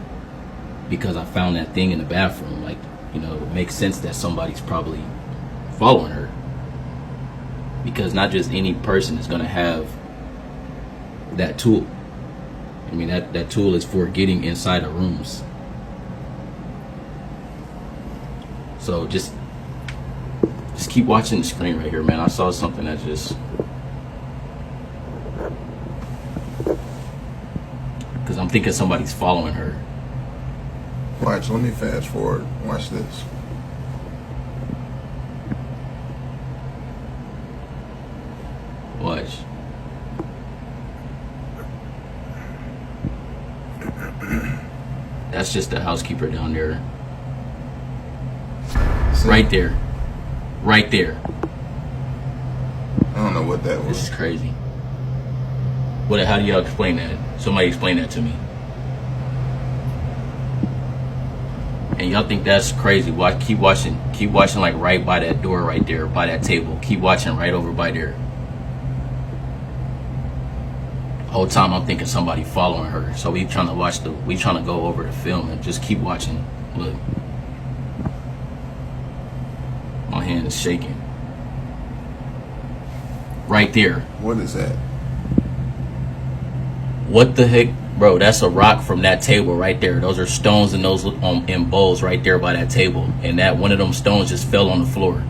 because I found that thing in the bathroom. Like, you know, it makes sense that somebody's probably following her. Because not just any person is going to have that tool. I mean, that tool is for getting inside of rooms. So just keep watching the screen right here, man. I saw something that just... Because I'm thinking somebody's following her. Watch, let me fast forward. Watch this. Watch. That's just the housekeeper down there. See? Right there. Right there. I don't know what that was. This is crazy. How do y'all explain that? Somebody explain that to me. And y'all think that's crazy? Watch, keep watching like right by that door right there, by that table. Keep watching right over by there. Whole time I'm thinking somebody following her. So we trying to go over the film and just keep watching. Look. My hand is shaking. Right there. What is that? What the heck? Bro, that's a rock from that table right there. Those are stones and those in bowls right there by that table. And that one of them stones just fell on the floor.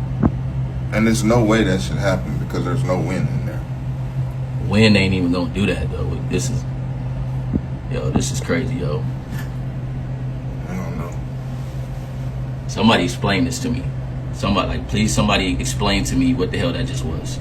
And there's no way that should happen because there's no wind in there. Wind ain't even gonna do that though. This is crazy, yo. I don't know. Somebody explain this to me. Please somebody explain to me what the hell that just was.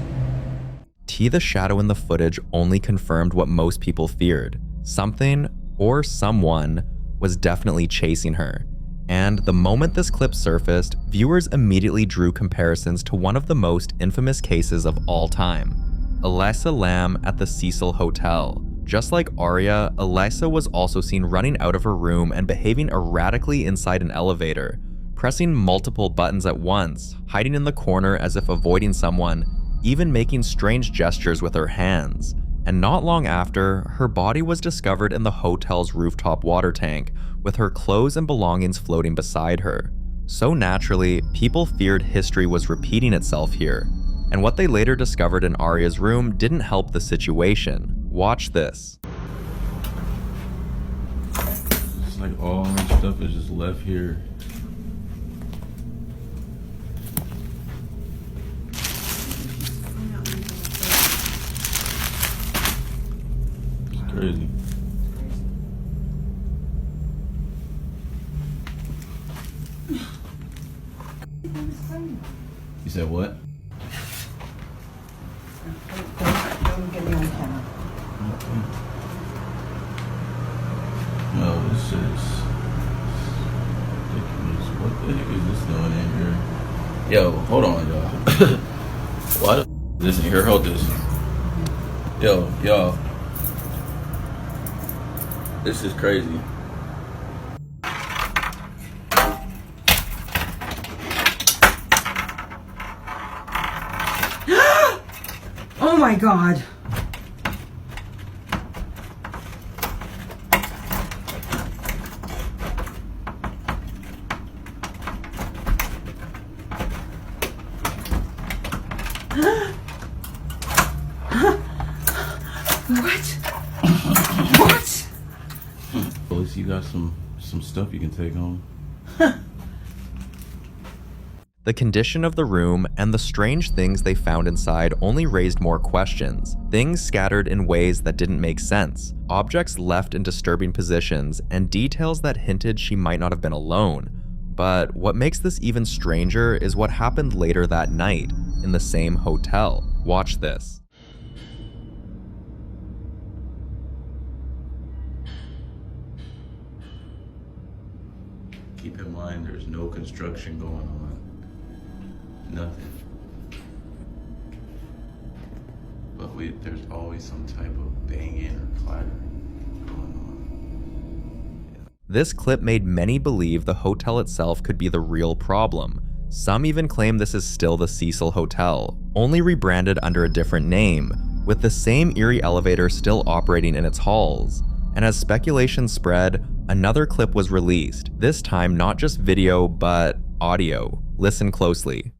The shadow in the footage only confirmed what most people feared. Something or someone was definitely chasing her. And the moment this clip surfaced, viewers immediately drew comparisons to one of the most infamous cases of all time, Elisa Lam at the Cecil Hotel. Just like Aria, Elisa was also seen running out of her room and behaving erratically inside an elevator, pressing multiple buttons at once, hiding in the corner as if avoiding someone, even making strange gestures with her hands. And not long after, her body was discovered in the hotel's rooftop water tank, with her clothes and belongings floating beside her. So naturally, people feared history was repeating itself here, and what they later discovered in Aria's room didn't help the situation. Watch this. It's like all my stuff is just left here. Crazy. You said what? Don't get me on camera. No, this is ridiculous. What the heck is this doing in here? Yo, hold on, y'all. Why the this in here? Hold this. Yo, y'all. This is crazy. my God. What? At least you got some stuff you can take home. The condition of the room and the strange things they found inside only raised more questions. Things scattered in ways that didn't make sense, objects left in disturbing positions, and details that hinted she might not have been alone. But what makes this even stranger is what happened later that night, in the same hotel. Watch this. Keep in mind, there's no construction going on. Nothing. But there's always some type of banging or clattering going on. This clip made many believe the hotel itself could be the real problem. Some even claim this is still the Cecil Hotel, only rebranded under a different name, with the same eerie elevator still operating in its halls. And as speculation spread, another clip was released, this time not just video, but audio. Listen closely.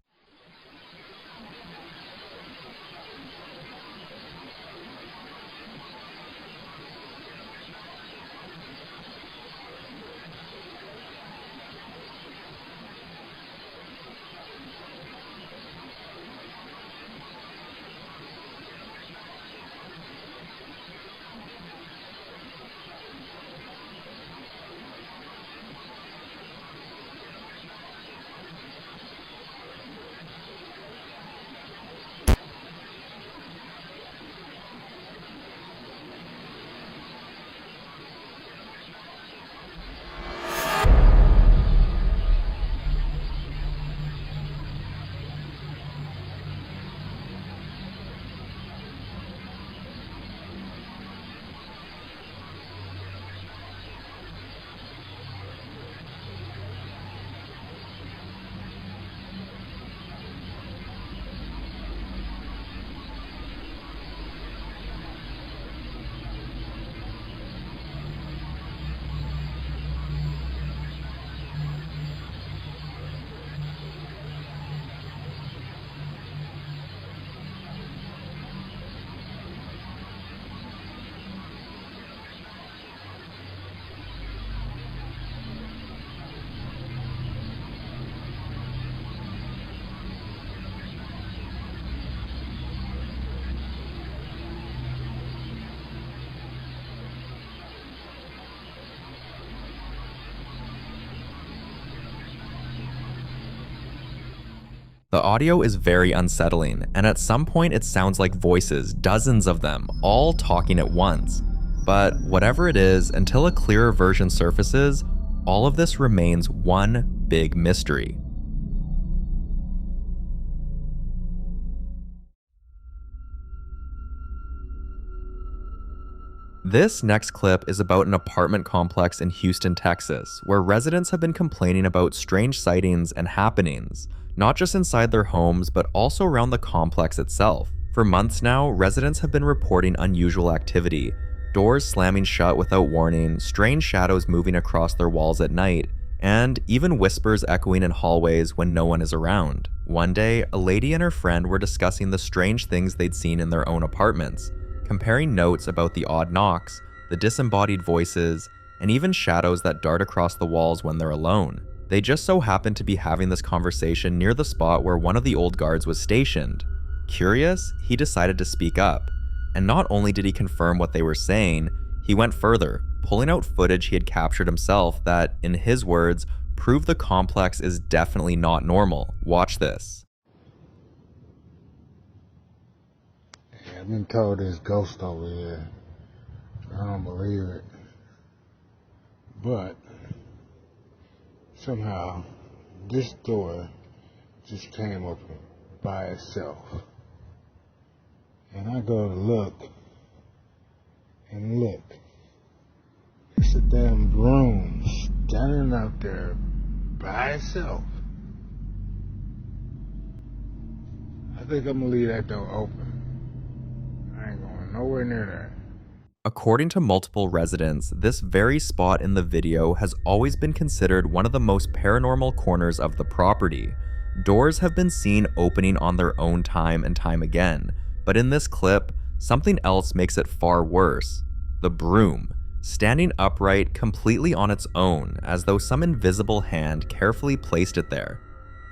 The audio is very unsettling, and at some point it sounds like voices, dozens of them, all talking at once. But whatever it is, until a clearer version surfaces, all of this remains one big mystery. This next clip is about an apartment complex in Houston, Texas, where residents have been complaining about strange sightings and happenings, not just inside their homes, but also around the complex itself. For months now, residents have been reporting unusual activity, doors slamming shut without warning, strange shadows moving across their walls at night, and even whispers echoing in hallways when no one is around. One day, a lady and her friend were discussing the strange things they'd seen in their own apartments, comparing notes about the odd knocks, the disembodied voices, and even shadows that dart across the walls when they're alone. They just so happened to be having this conversation near the spot where one of the old guards was stationed. Curious, he decided to speak up. And not only did he confirm what they were saying, he went further, pulling out footage he had captured himself that, in his words, proved the complex is definitely not normal. Watch this. Yeah, I've been told there's ghosts over here. I don't believe it. But somehow, this door just came open by itself. And I go to look, and look. It's a damn broom standing out there by itself. I think I'm gonna leave that door open. I ain't going nowhere near that. According to multiple residents, this very spot in the video has always been considered one of the most paranormal corners of the property. Doors have been seen opening on their own time and time again, but in this clip, something else makes it far worse. The broom, standing upright completely on its own, as though some invisible hand carefully placed it there.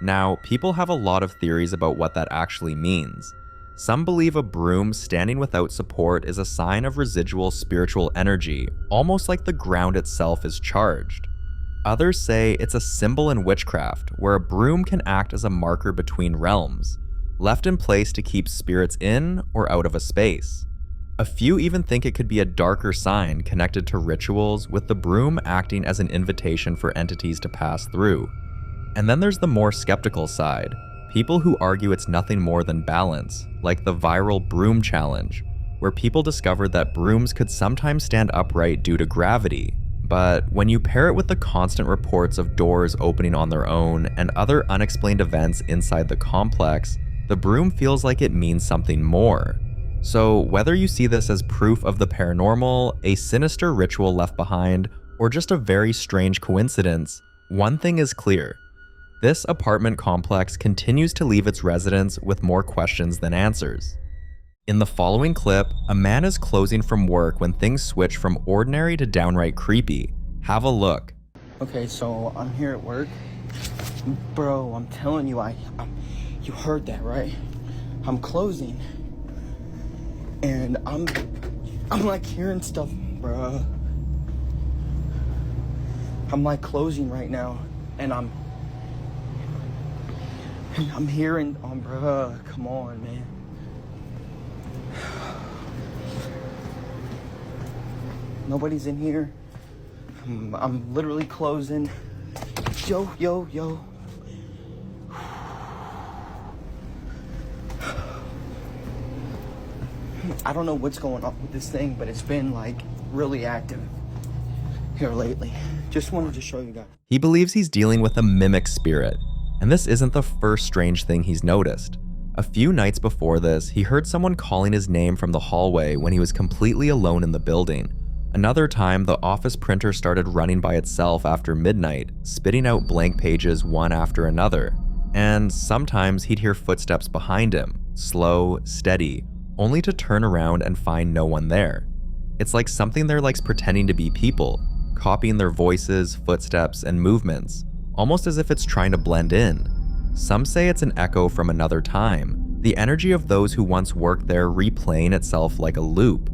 Now, people have a lot of theories about what that actually means. Some believe a broom standing without support is a sign of residual spiritual energy, almost like the ground itself is charged. Others say it's a symbol in witchcraft, where a broom can act as a marker between realms, left in place to keep spirits in or out of a space. A few even think it could be a darker sign connected to rituals, with the broom acting as an invitation for entities to pass through. And then there's the more skeptical side. People who argue it's nothing more than balance, like the viral broom challenge, where people discovered that brooms could sometimes stand upright due to gravity. But when you pair it with the constant reports of doors opening on their own and other unexplained events inside the complex, the broom feels like it means something more. So whether you see this as proof of the paranormal, a sinister ritual left behind, or just a very strange coincidence, one thing is clear. This apartment complex continues to leave its residents with more questions than answers. In the following clip, a man is closing from work when things switch from ordinary to downright creepy. Have a look. Okay, so I'm here at work. Bro, I'm telling you, you heard that, right? I'm closing. And I'm like hearing stuff, bruh. I'm like closing right now, and I'm hearing, bruh, come on, man. Nobody's in here. I'm literally closing. Yo. I don't know what's going on with this thing, but it's been like really active here lately. Just wanted to show you guys. He believes he's dealing with a mimic spirit, and this isn't the first strange thing he's noticed. A few nights before this, he heard someone calling his name from the hallway when he was completely alone in the building. Another time, the office printer started running by itself after midnight, spitting out blank pages one after another. And sometimes he'd hear footsteps behind him, slow, steady, only to turn around and find no one there. It's like something there likes pretending to be people, copying their voices, footsteps, and movements, almost as if it's trying to blend in. Some say it's an echo from another time, the energy of those who once worked there replaying itself like a loop.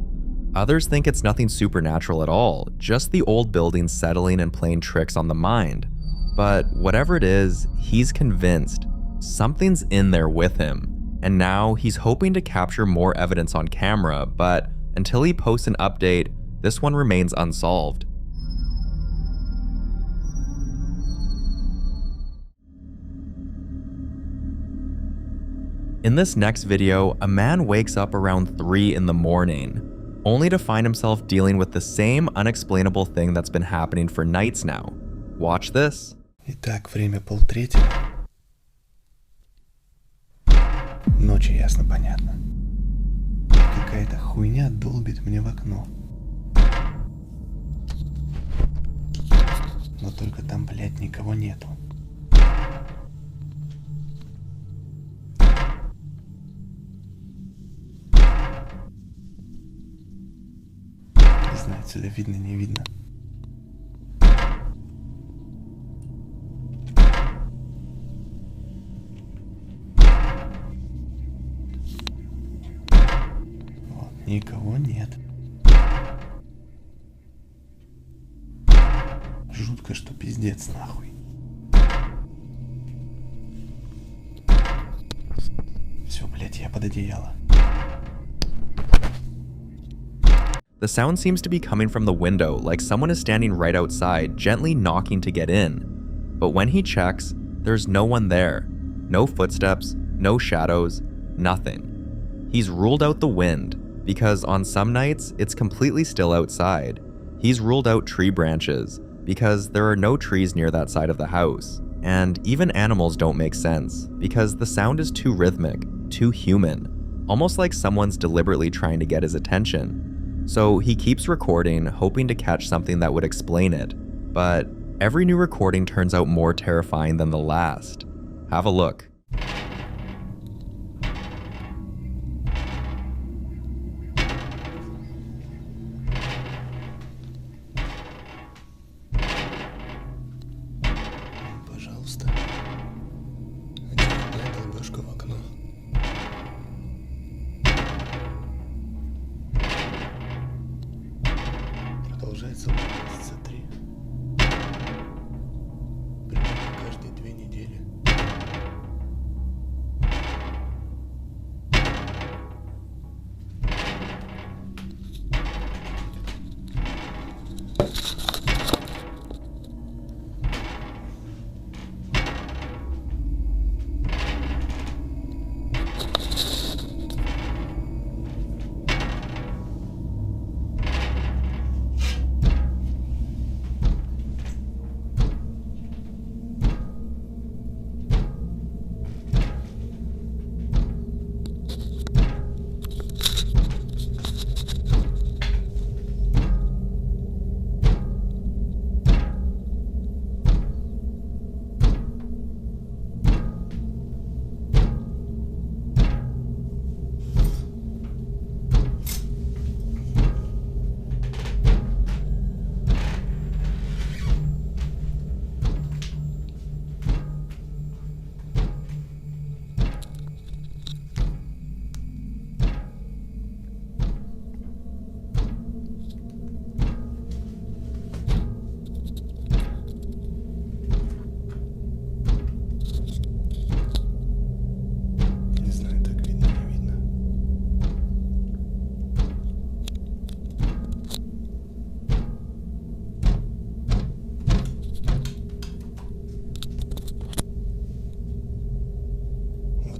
Others think it's nothing supernatural at all, just the old building settling and playing tricks on the mind. But whatever it is, he's convinced something's in there with him. And now he's hoping to capture more evidence on camera, but until he posts an update, this one remains unsolved. In this next video, a man wakes up around 3 in the morning, only to find himself dealing with the same unexplainable thing that's been happening for nights now. Watch this. Итак, время 2:30. Ночи, ясно, понятно. Какая-то хуйня долбит мне в окно. Но только там, блядь, никого нету. Не знаю, отсюда видно, не видно. Никого нет. Жутко, что пиздец нахуй. Все, блядь, я под одеяло. The sound seems to be coming from the window, like someone is standing right outside, gently knocking to get in. But when he checks, there's no one there. No footsteps, no shadows, nothing. He's ruled out the wind, because on some nights, it's completely still outside. He's ruled out tree branches, because there are no trees near that side of the house. And even animals don't make sense, because the sound is too rhythmic, too human. almost like someone's deliberately trying to get his attention. So he keeps recording, hoping to catch something that would explain it. But every new recording turns out more terrifying than the last. Have a look. Пожалуйста, не кидай долбёжку в окно. Продолжается уже месяца 3. Примерно каждые 2 недели.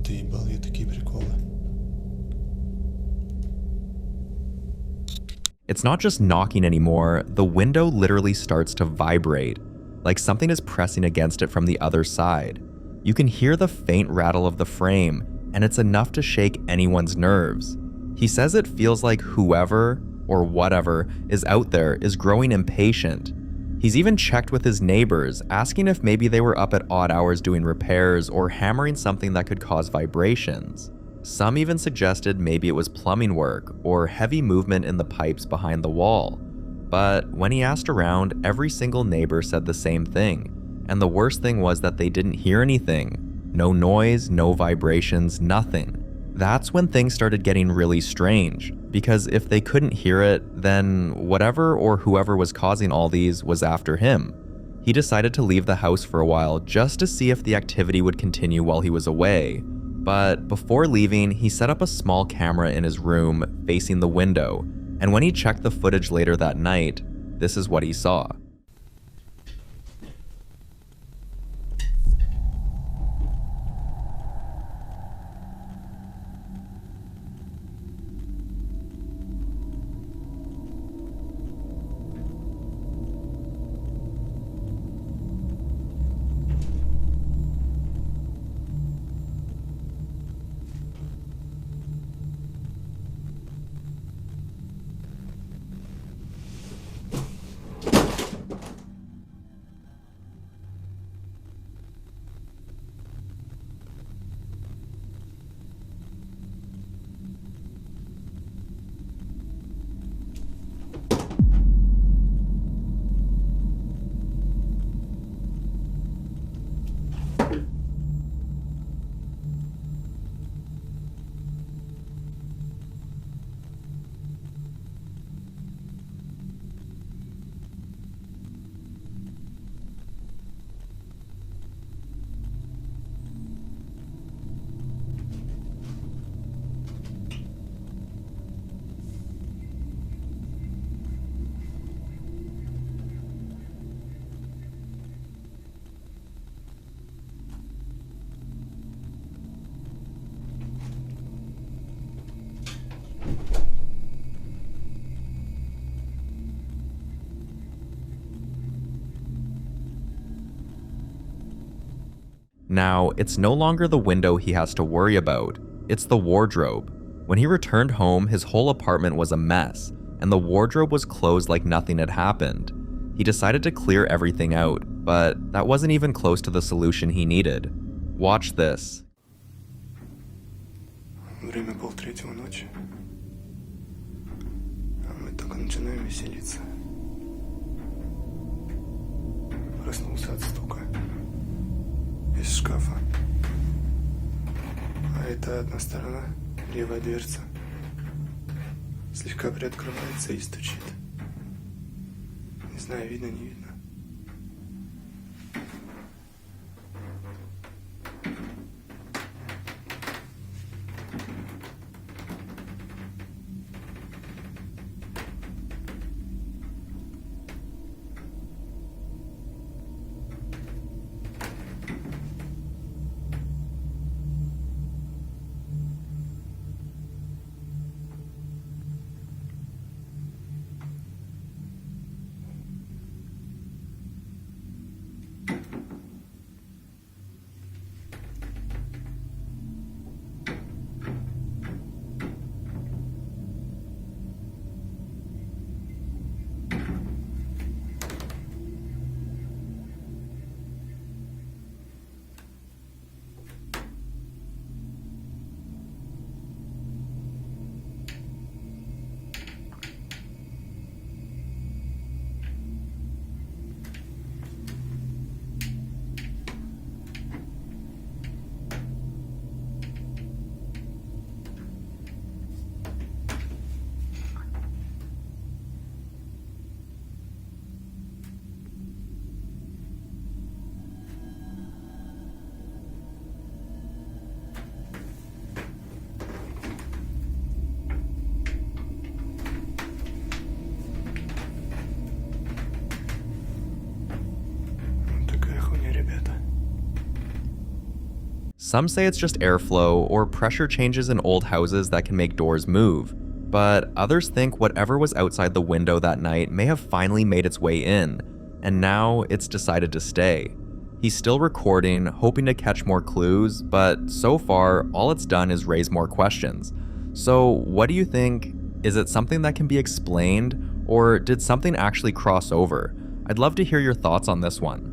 Ты ебал, я такие приколы. It's not just knocking anymore, the window literally starts to vibrate, like something is pressing against it from the other side. You can hear the faint rattle of the frame, and it's enough to shake anyone's nerves. He says it feels like whoever, or whatever, is out there is growing impatient. He's even checked with his neighbors, asking if maybe they were up at odd hours doing repairs or hammering something that could cause vibrations. Some even suggested maybe it was plumbing work or heavy movement in the pipes behind the wall. But when he asked around, every single neighbor said the same thing. And the worst thing was that they didn't hear anything. No noise, no vibrations, nothing. That's when things started getting really strange, because if they couldn't hear it, then whatever or whoever was causing all these was after him. He decided to leave the house for a while just to see if the activity would continue while he was away. But before leaving, he set up a small camera in his room facing the window, and when he checked the footage later that night, this is what he saw. Now, it's no longer the window he has to worry about, it's the wardrobe. When he returned home, his whole apartment was a mess, and the wardrobe was closed like nothing had happened. He decided to clear everything out, but that wasn't even close to the solution he needed. Watch this. Время 2:30 ночи. А мы только начинаем веселиться. Проснулся от стука из шкафа. А это одна сторона, левая дверца. Слегка приоткрывается и стучит. Не знаю, видно, не видно. Some say it's just airflow or pressure changes in old houses that can make doors move, but others think whatever was outside the window that night may have finally made its way in, and now it's decided to stay. He's still recording, hoping to catch more clues, but so far, all it's done is raise more questions. So what do you think? Is it something that can be explained, or did something actually cross over? I'd love to hear your thoughts on this one.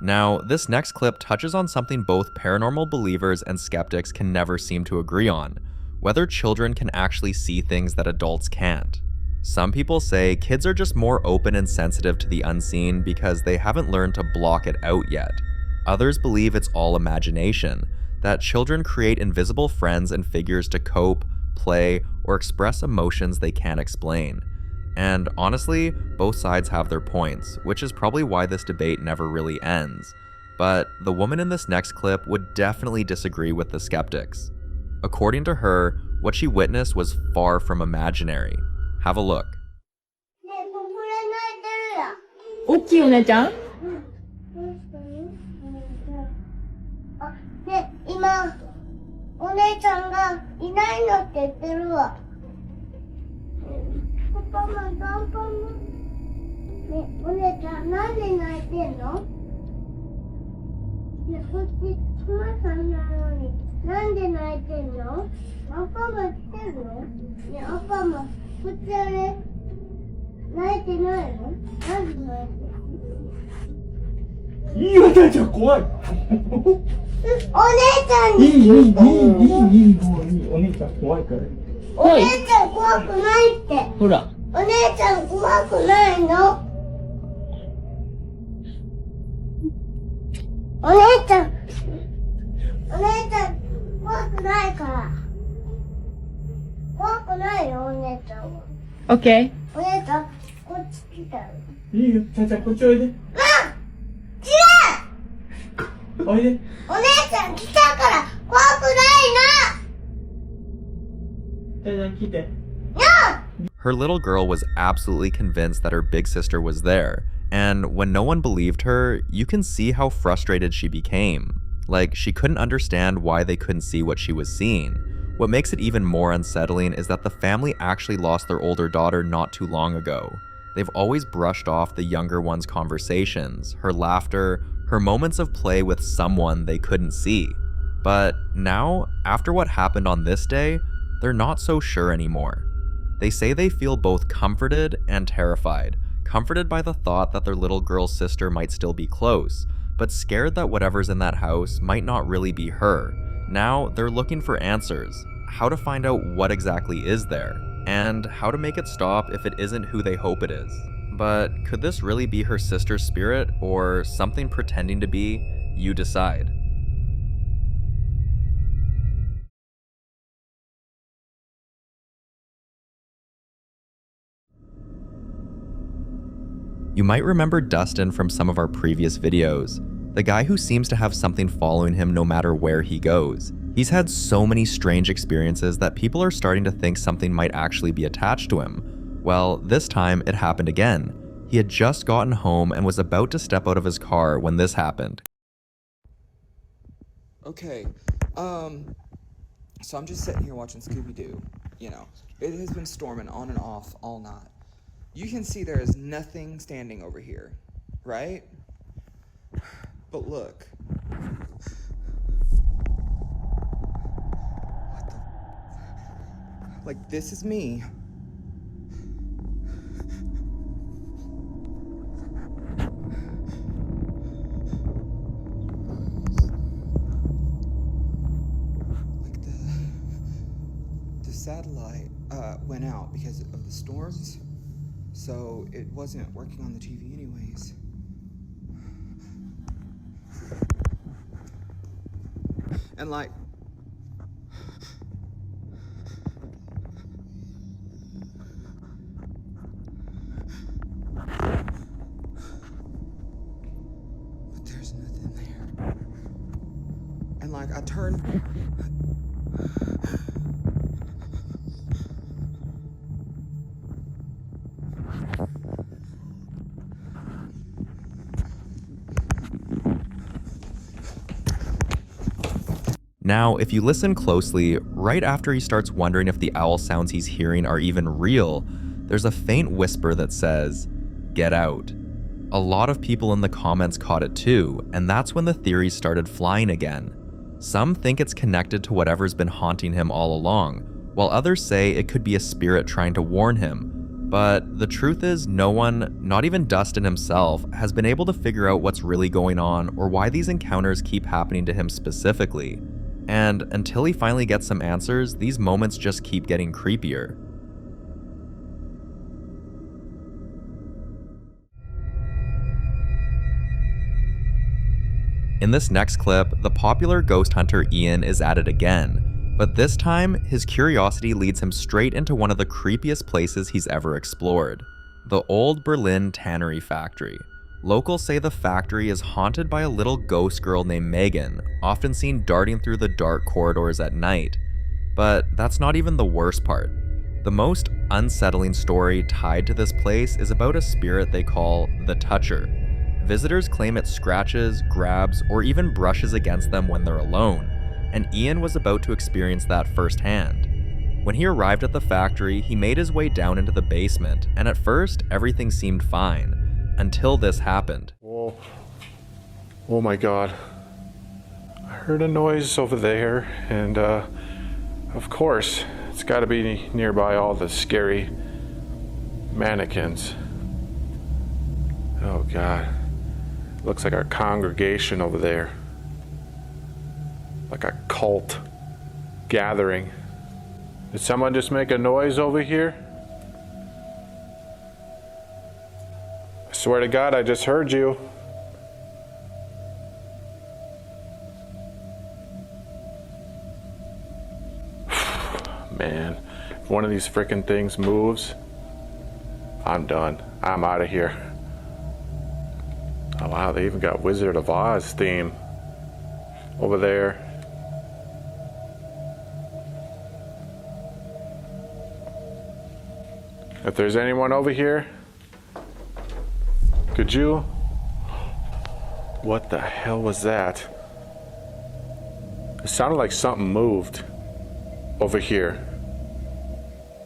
Now, this next clip touches on something both paranormal believers and skeptics can never seem to agree on: whether children can actually see things that adults can't. Some people say kids are just more open and sensitive to the unseen because they haven't learned to block it out yet. Others believe it's all imagination, that children create invisible friends and figures to cope, play, or express emotions they can't explain. And honestly, both sides have their points, which is probably why this debate never really ends. But the woman in this next clip would definitely disagree with the skeptics. According to her, what she witnessed was far from imaginary. Have a look. 大きいお姉ちゃん？ね、今お姉ちゃんがいないのって言ってるわ。パパもパパも。ね、お姉ちゃんなんで泣いてんの？ね、こっちクマさんなのになんで泣いてんの？パパが来てるの？ね、パパもこっちあれ泣いてないの？なんで泣いてるの？いいお姉ちゃん怖い。お姉ちゃんにいいお姉ちゃん怖いから。お姉ちゃん怖くないって。ほら。お姉ちゃん怖くないの？お姉ちゃん怖くないから。怖くないよ、お姉ちゃんは。オッケー。お姉ちゃん、こっち来たよ。いいよ、ちゃんちゃん、こっちおいで。違う！おいで。お姉ちゃん来たから怖くないの！ちゃんちゃん来て。Her little girl was absolutely convinced that her big sister was there, and when no one believed her, you can see how frustrated she became. Like, she couldn't understand why they couldn't see what she was seeing. What makes it even more unsettling is that the family actually lost their older daughter not too long ago. They've always brushed off the younger one's conversations, her laughter, her moments of play with someone they couldn't see. But now, after what happened on this day, they're not so sure anymore. They say they feel both comforted and terrified, comforted by the thought that their little girl's sister might still be close, but scared that whatever's in that house might not really be her. Now they're looking for answers, how to find out what exactly is there, and how to make it stop if it isn't who they hope it is. But could this really be her sister's spirit, or something pretending to be? You decide. You might remember Dustin from some of our previous videos, the guy who seems to have something following him no matter where he goes. He's had so many strange experiences that people are starting to think something might actually be attached to him. Well, this time it happened again. He had just gotten home and was about to step out of his car when this happened. Okay, so I'm just sitting here watching Scooby-Doo. You know, it has been storming on and off all night. You can see there is nothing standing over here, right? But look. What the? Like, this is me. Like, the satellite went out because of the storms. So it wasn't working on the TV anyways. And like, but there's nothing there. And like, I turned. Now, if you listen closely, right after he starts wondering if the owl sounds he's hearing are even real, there's a faint whisper that says, "Get out." A lot of people in the comments caught it too, and that's when the theories started flying again. Some think it's connected to whatever's been haunting him all along, while others say it could be a spirit trying to warn him. But the truth is, no one, not even Dustin himself, has been able to figure out what's really going on or why these encounters keep happening to him specifically. And until he finally gets some answers, these moments just keep getting creepier. In this next clip, the popular ghost hunter Ian is at it again, but this time, his curiosity leads him straight into one of the creepiest places he's ever explored, the old Berlin tannery factory. Locals say the factory is haunted by a little ghost girl named Megan, often seen darting through the dark corridors at night. But that's not even the worst part. The most unsettling story tied to this place is about a spirit they call the Toucher. Visitors claim it scratches, grabs, or even brushes against them when they're alone, and Ian was about to experience that firsthand. When he arrived at the factory, he made his way down into the basement, and at first, everything seemed fine. Until this happened. Whoa. Oh my God. I heard a noise over there, and of course, it's got to be nearby all the scary mannequins. Oh God. Looks like a congregation over there. Like a cult gathering. Did someone just make a noise over here? I swear to God, I just heard you. Man, if one of these frickin' things moves, I'm done. I'm out of here. Oh wow, they even got Wizard of Oz theme over there. If there's anyone over here, could you? What the hell was that? It sounded like something moved over here.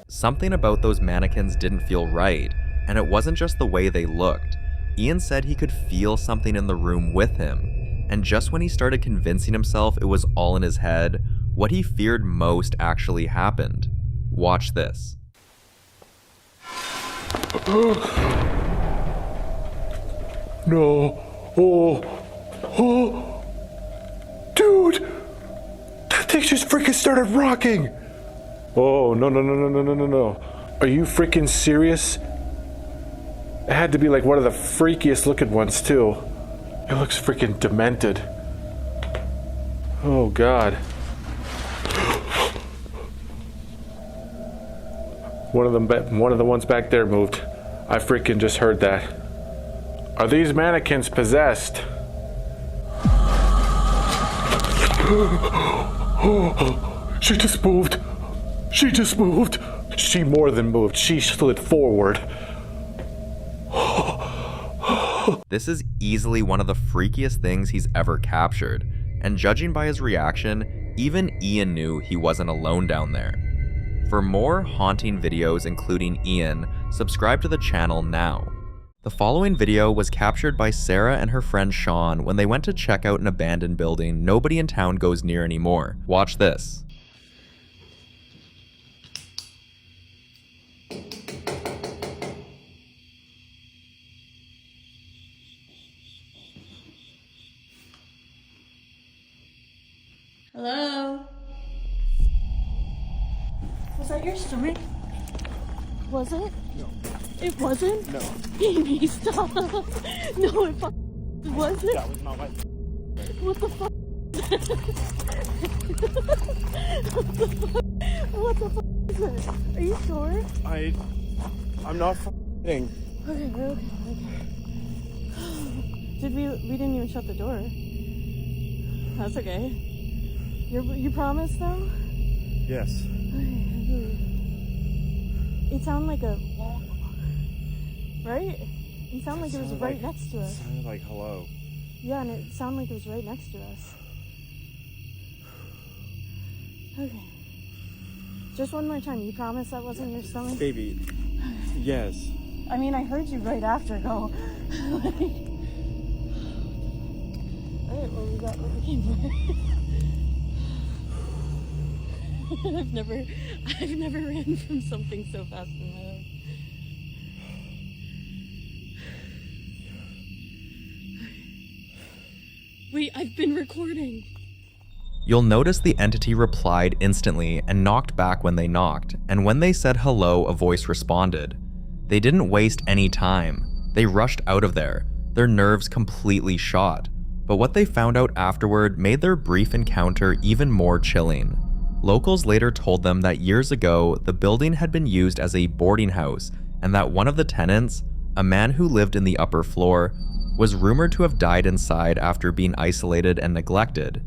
Something about those mannequins didn't feel right. And it wasn't just the way they looked. Ian said he could feel something in the room with him. And just when he started convincing himself it was all in his head, what he feared most actually happened. Watch this. No. Oh. Dude! That thing just freaking started rocking! Oh, no. Are you freaking serious? It had to be like one of the freakiest looking ones, too. It looks freaking demented. Oh, God. One of the ones back there moved. I freaking just heard that. Are these mannequins possessed? She just moved. She more than moved. She slid forward. This is easily one of the freakiest things he's ever captured, and judging by his reaction, even Ian knew he wasn't alone down there. For more haunting videos including Ian, subscribe to the channel now. The following video was captured by Sarah and her friend Sean when they went to check out an abandoned building nobody in town goes near anymore. Watch this. Hello? Was that your stomach? Was it? No. It wasn't? No. Amy, stop. No, it wasn't. That was not my. What the fuck? What the fuck is it? Are you sure? I'm not kidding. Okay. We didn't even shut the door. That's okay. You promised though? Yes. It sounded like a... Right? It sounded like it was right next to us. It sounded like hello. Yeah, and it sounded like it was right next to us. Okay. Just one more time. You promise that wasn't your stomach? Baby. Yes. I mean, I heard you right after go. Alright, well, we got what we came for. I've never ran from something so fast in my life. Wait, I've been recording. You'll notice the entity replied instantly and knocked back when they knocked, and when they said hello, a voice responded. They didn't waste any time. They rushed out of there, their nerves completely shot. But what they found out afterward made their brief encounter even more chilling. Locals later told them that years ago, the building had been used as a boarding house, and that one of the tenants, a man who lived in the upper floor, was rumored to have died inside after being isolated and neglected.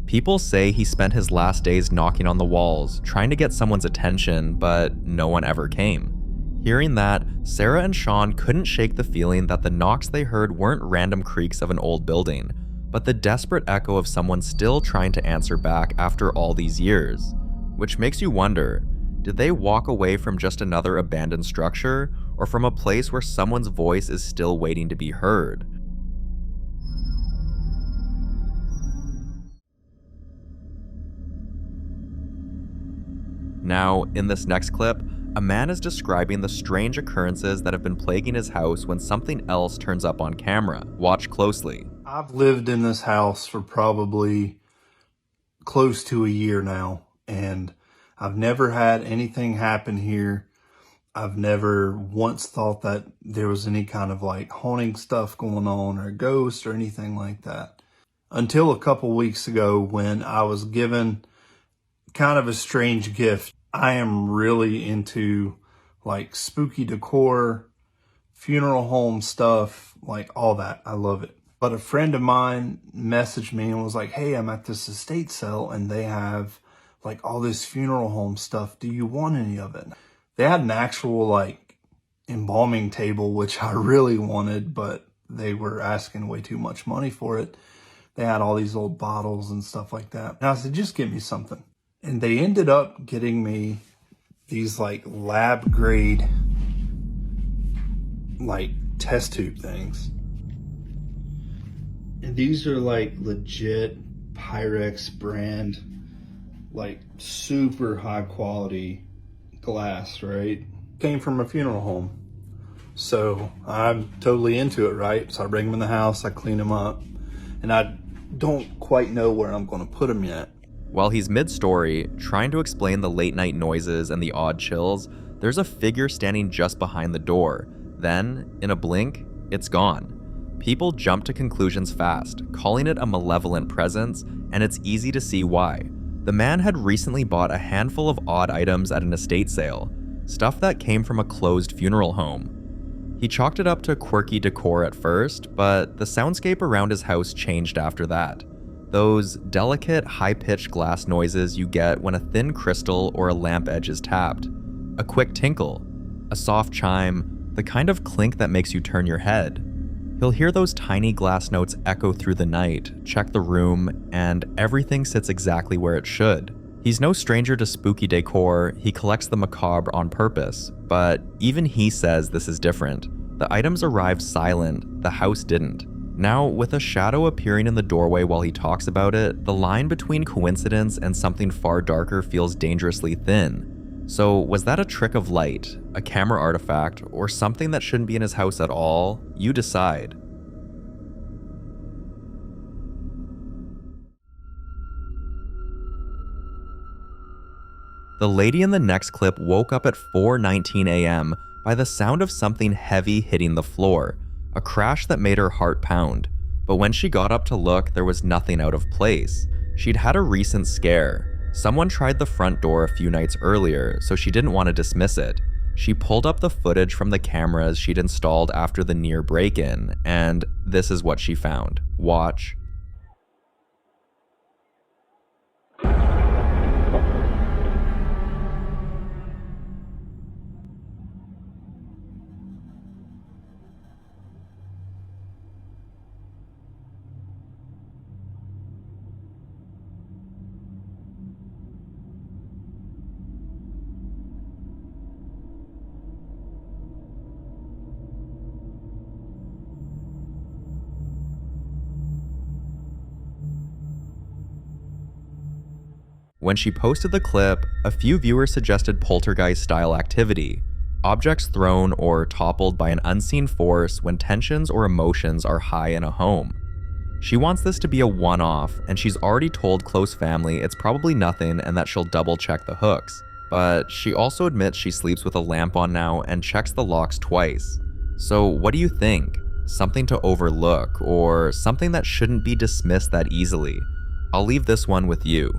People say he spent his last days knocking on the walls, trying to get someone's attention, but no one ever came. Hearing that, Sarah and Sean couldn't shake the feeling that the knocks they heard weren't random creaks of an old building, but the desperate echo of someone still trying to answer back after all these years. Which makes you wonder, did they walk away from just another abandoned structure, or from a place where someone's voice is still waiting to be heard? Now, in this next clip, a man is describing the strange occurrences that have been plaguing his house when something else turns up on camera. Watch closely. I've lived in this house for probably close to a year now, and I've never had anything happen here. I've never once thought that there was any kind of like haunting stuff going on or ghosts or anything like that. Until a couple weeks ago when I was given kind of a strange gift. I am really into like spooky decor, funeral home stuff, like all that. I love it. But a friend of mine messaged me and was like, hey, I'm at this estate sale and they have like all this funeral home stuff. Do you want any of it? They had an actual like embalming table, which I really wanted, but they were asking way too much money for it. They had all these old bottles and stuff like that. And I said, just give me something. And they ended up getting me these like lab grade like test tube things. And these are like legit Pyrex brand, like super high quality glass, right? Came from a funeral home. So I'm totally into it, right? So I bring them in the house, I clean them up, and I don't quite know where I'm gonna put them yet. While he's mid-story, trying to explain the late night noises and the odd chills, there's a figure standing just behind the door. Then, in a blink, it's gone. People jump to conclusions fast, calling it a malevolent presence, and it's easy to see why. The man had recently bought a handful of odd items at an estate sale, stuff that came from a closed funeral home. He chalked it up to quirky decor at first, but the soundscape around his house changed after that. Those delicate, high-pitched glass noises you get when a thin crystal or a lamp edge is tapped. A quick tinkle, a soft chime, the kind of clink that makes you turn your head. He'll hear those tiny glass notes echo through the night, check the room, and everything sits exactly where it should. He's no stranger to spooky decor, he collects the macabre on purpose, but even he says this is different. The items arrived silent, the house didn't. Now, with a shadow appearing in the doorway while he talks about it, the line between coincidence and something far darker feels dangerously thin. So, was that a trick of light, a camera artifact, or something that shouldn't be in his house at all? You decide. The lady in the next clip woke up at 4:19 a.m. by the sound of something heavy hitting the floor, a crash that made her heart pound. But when she got up to look, there was nothing out of place. She'd had a recent scare. Someone tried the front door a few nights earlier, so she didn't want to dismiss it. She pulled up the footage from the cameras she'd installed after the near break-in, and this is what she found. Watch. When she posted the clip, a few viewers suggested poltergeist-style activity, objects thrown or toppled by an unseen force when tensions or emotions are high in a home. She wants this to be a one-off, and she's already told close family it's probably nothing and that she'll double-check the hooks. But she also admits she sleeps with a lamp on now and checks the locks twice. So what do you think? Something to overlook, or something that shouldn't be dismissed that easily? I'll leave this one with you.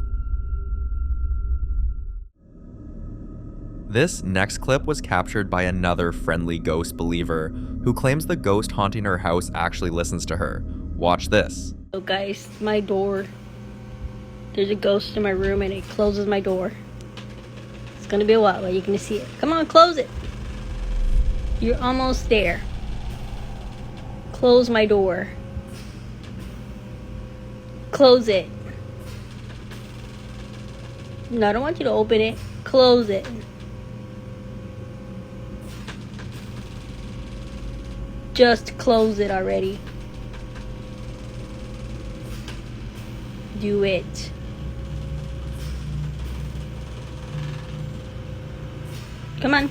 This next clip was captured by another friendly ghost believer who claims the ghost haunting her house actually listens to her. Watch this. So guys, my door. There's a ghost in my room and it closes my door. It's gonna be a while, but you're gonna see it. Come on, close it. You're almost there. Close my door. Close it. No, I don't want you to open it. Close it. Just close it already. Do it. Come on.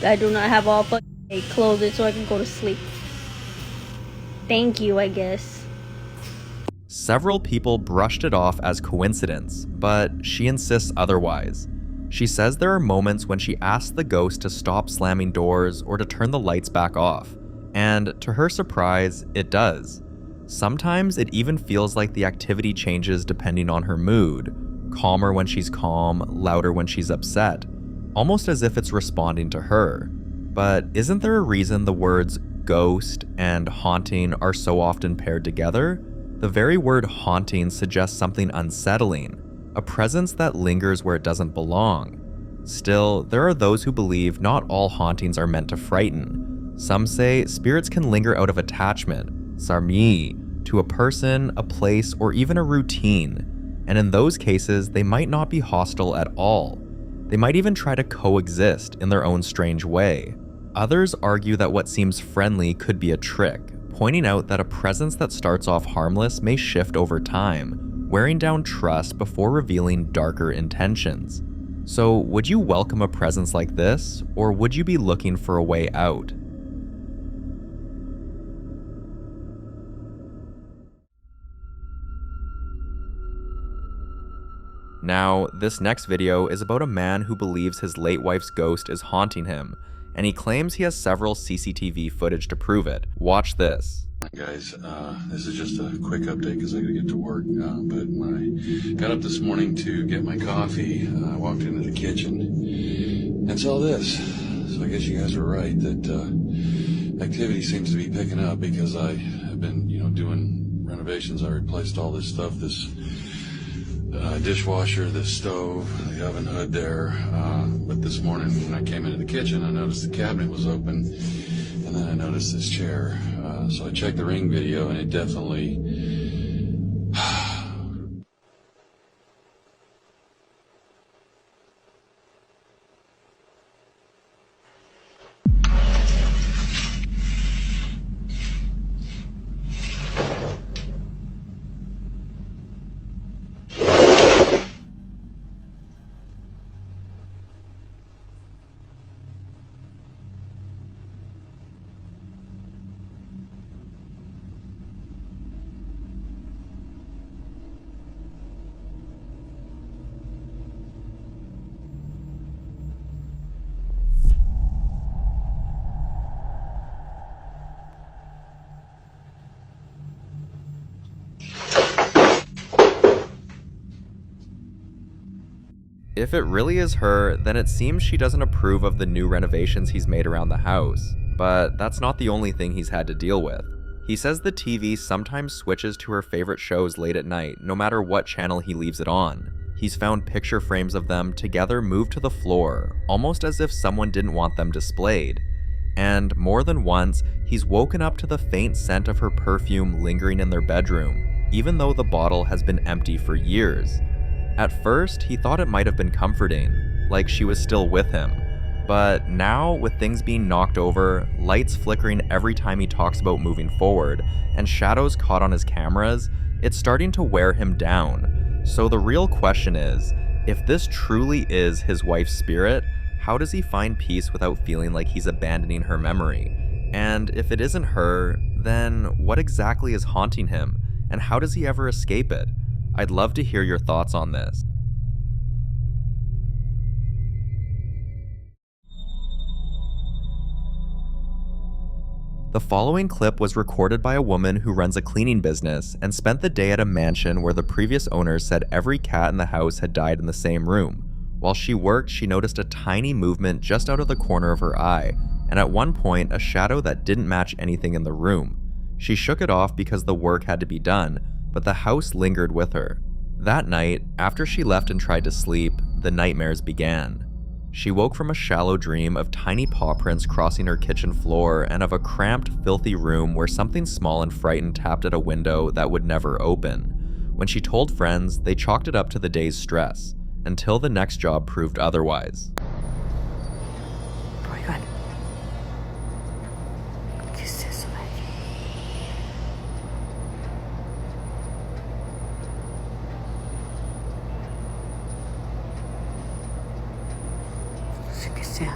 I do not have all fucking day. Close it so I can go to sleep. Thank you, I guess. Several people brushed it off as coincidence, but she insists otherwise. She says there are moments when she asks the ghost to stop slamming doors or to turn the lights back off, and to her surprise, it does. Sometimes it even feels like the activity changes depending on her mood, calmer when she's calm, louder when she's upset, almost as if it's responding to her. But isn't there a reason the words ghost and haunting are so often paired together? The very word haunting suggests something unsettling, a presence that lingers where it doesn't belong. Still, there are those who believe not all hauntings are meant to frighten. Some say spirits can linger out of attachment, sarmi, to a person, a place, or even a routine. And in those cases, they might not be hostile at all. They might even try to coexist in their own strange way. Others argue that what seems friendly could be a trick, pointing out that a presence that starts off harmless may shift over time, wearing down trust before revealing darker intentions. So, would you welcome a presence like this, or would you be looking for a way out? Now, this next video is about a man who believes his late wife's ghost is haunting him, and he claims he has several CCTV footage to prove it. Watch this. Guys, this is just a quick update because I gotta get to work, but when I got up this morning to get my coffee, I walked into the kitchen and saw this. So I guess you guys were right that activity seems to be picking up because I have been, doing renovations. I replaced all this stuff, this dishwasher, this stove, the oven hood there, but this morning when I came into the kitchen, I noticed the cabinet was open, and then I noticed this chair. So I checked the Ring video, and it definitely... If it really is her, then it seems she doesn't approve of the new renovations he's made around the house. But that's not the only thing he's had to deal with. He says the TV sometimes switches to her favorite shows late at night, no matter what channel he leaves it on. He's found picture frames of them together moved to the floor, almost as if someone didn't want them displayed. And more than once, he's woken up to the faint scent of her perfume lingering in their bedroom, even though the bottle has been empty for years. At first, he thought it might have been comforting, like she was still with him. But now, with things being knocked over, lights flickering every time he talks about moving forward, and shadows caught on his cameras, it's starting to wear him down. So the real question is, if this truly is his wife's spirit, how does he find peace without feeling like he's abandoning her memory? And if it isn't her, then what exactly is haunting him, and how does he ever escape it? I'd love to hear your thoughts on this. The following clip was recorded by a woman who runs a cleaning business and spent the day at a mansion where the previous owners said every cat in the house had died in the same room. While she worked, she noticed a tiny movement just out of the corner of her eye, and at one point, a shadow that didn't match anything in the room. She shook it off because the work had to be done, but the house lingered with her. That night, after she left and tried to sleep, the nightmares began. She woke from a shallow dream of tiny paw prints crossing her kitchen floor and of a cramped, filthy room where something small and frightened tapped at a window that would never open. When she told friends, they chalked it up to the day's stress, until the next job proved otherwise. Oigan, ¿qué es eso de ahí? No sé qué sea.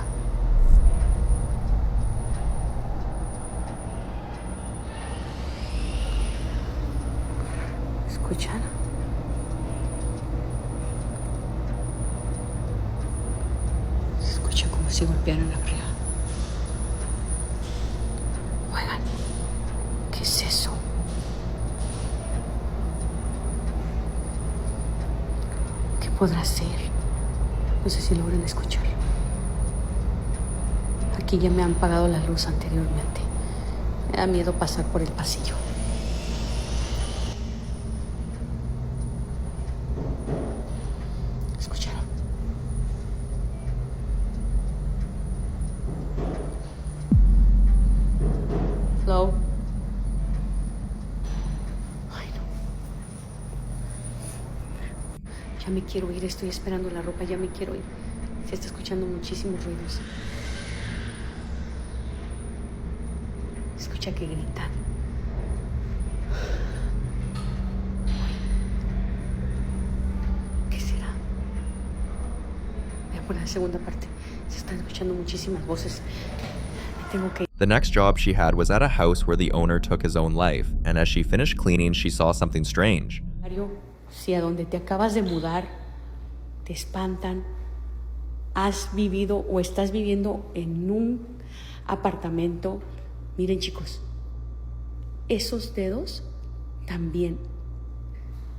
¿Escuchan? Se escucha como si golpearan la pared. Oigan, ¿qué es eso? ¿Qué podrá ser? No sé si logran escuchar. Aquí ya me han apagado la luz anteriormente. Me da miedo pasar por el pasillo. ¿Escucharon? Hello. Ay, no. Ya me quiero ir, estoy esperando la ropa, ya me quiero ir. Se está escuchando muchísimos ruidos. Escucha que gritan. ¿Qué será? Voy a poner la segunda parte. Se están escuchando muchísimas voces. Me tengo que ir. The next job she had was at a house where the owner took his own life, and as she finished cleaning, she saw something strange. Si a donde te acabas de mudar te espantan, has vivido o estás viviendo en un apartamento, miren chicos, esos dedos también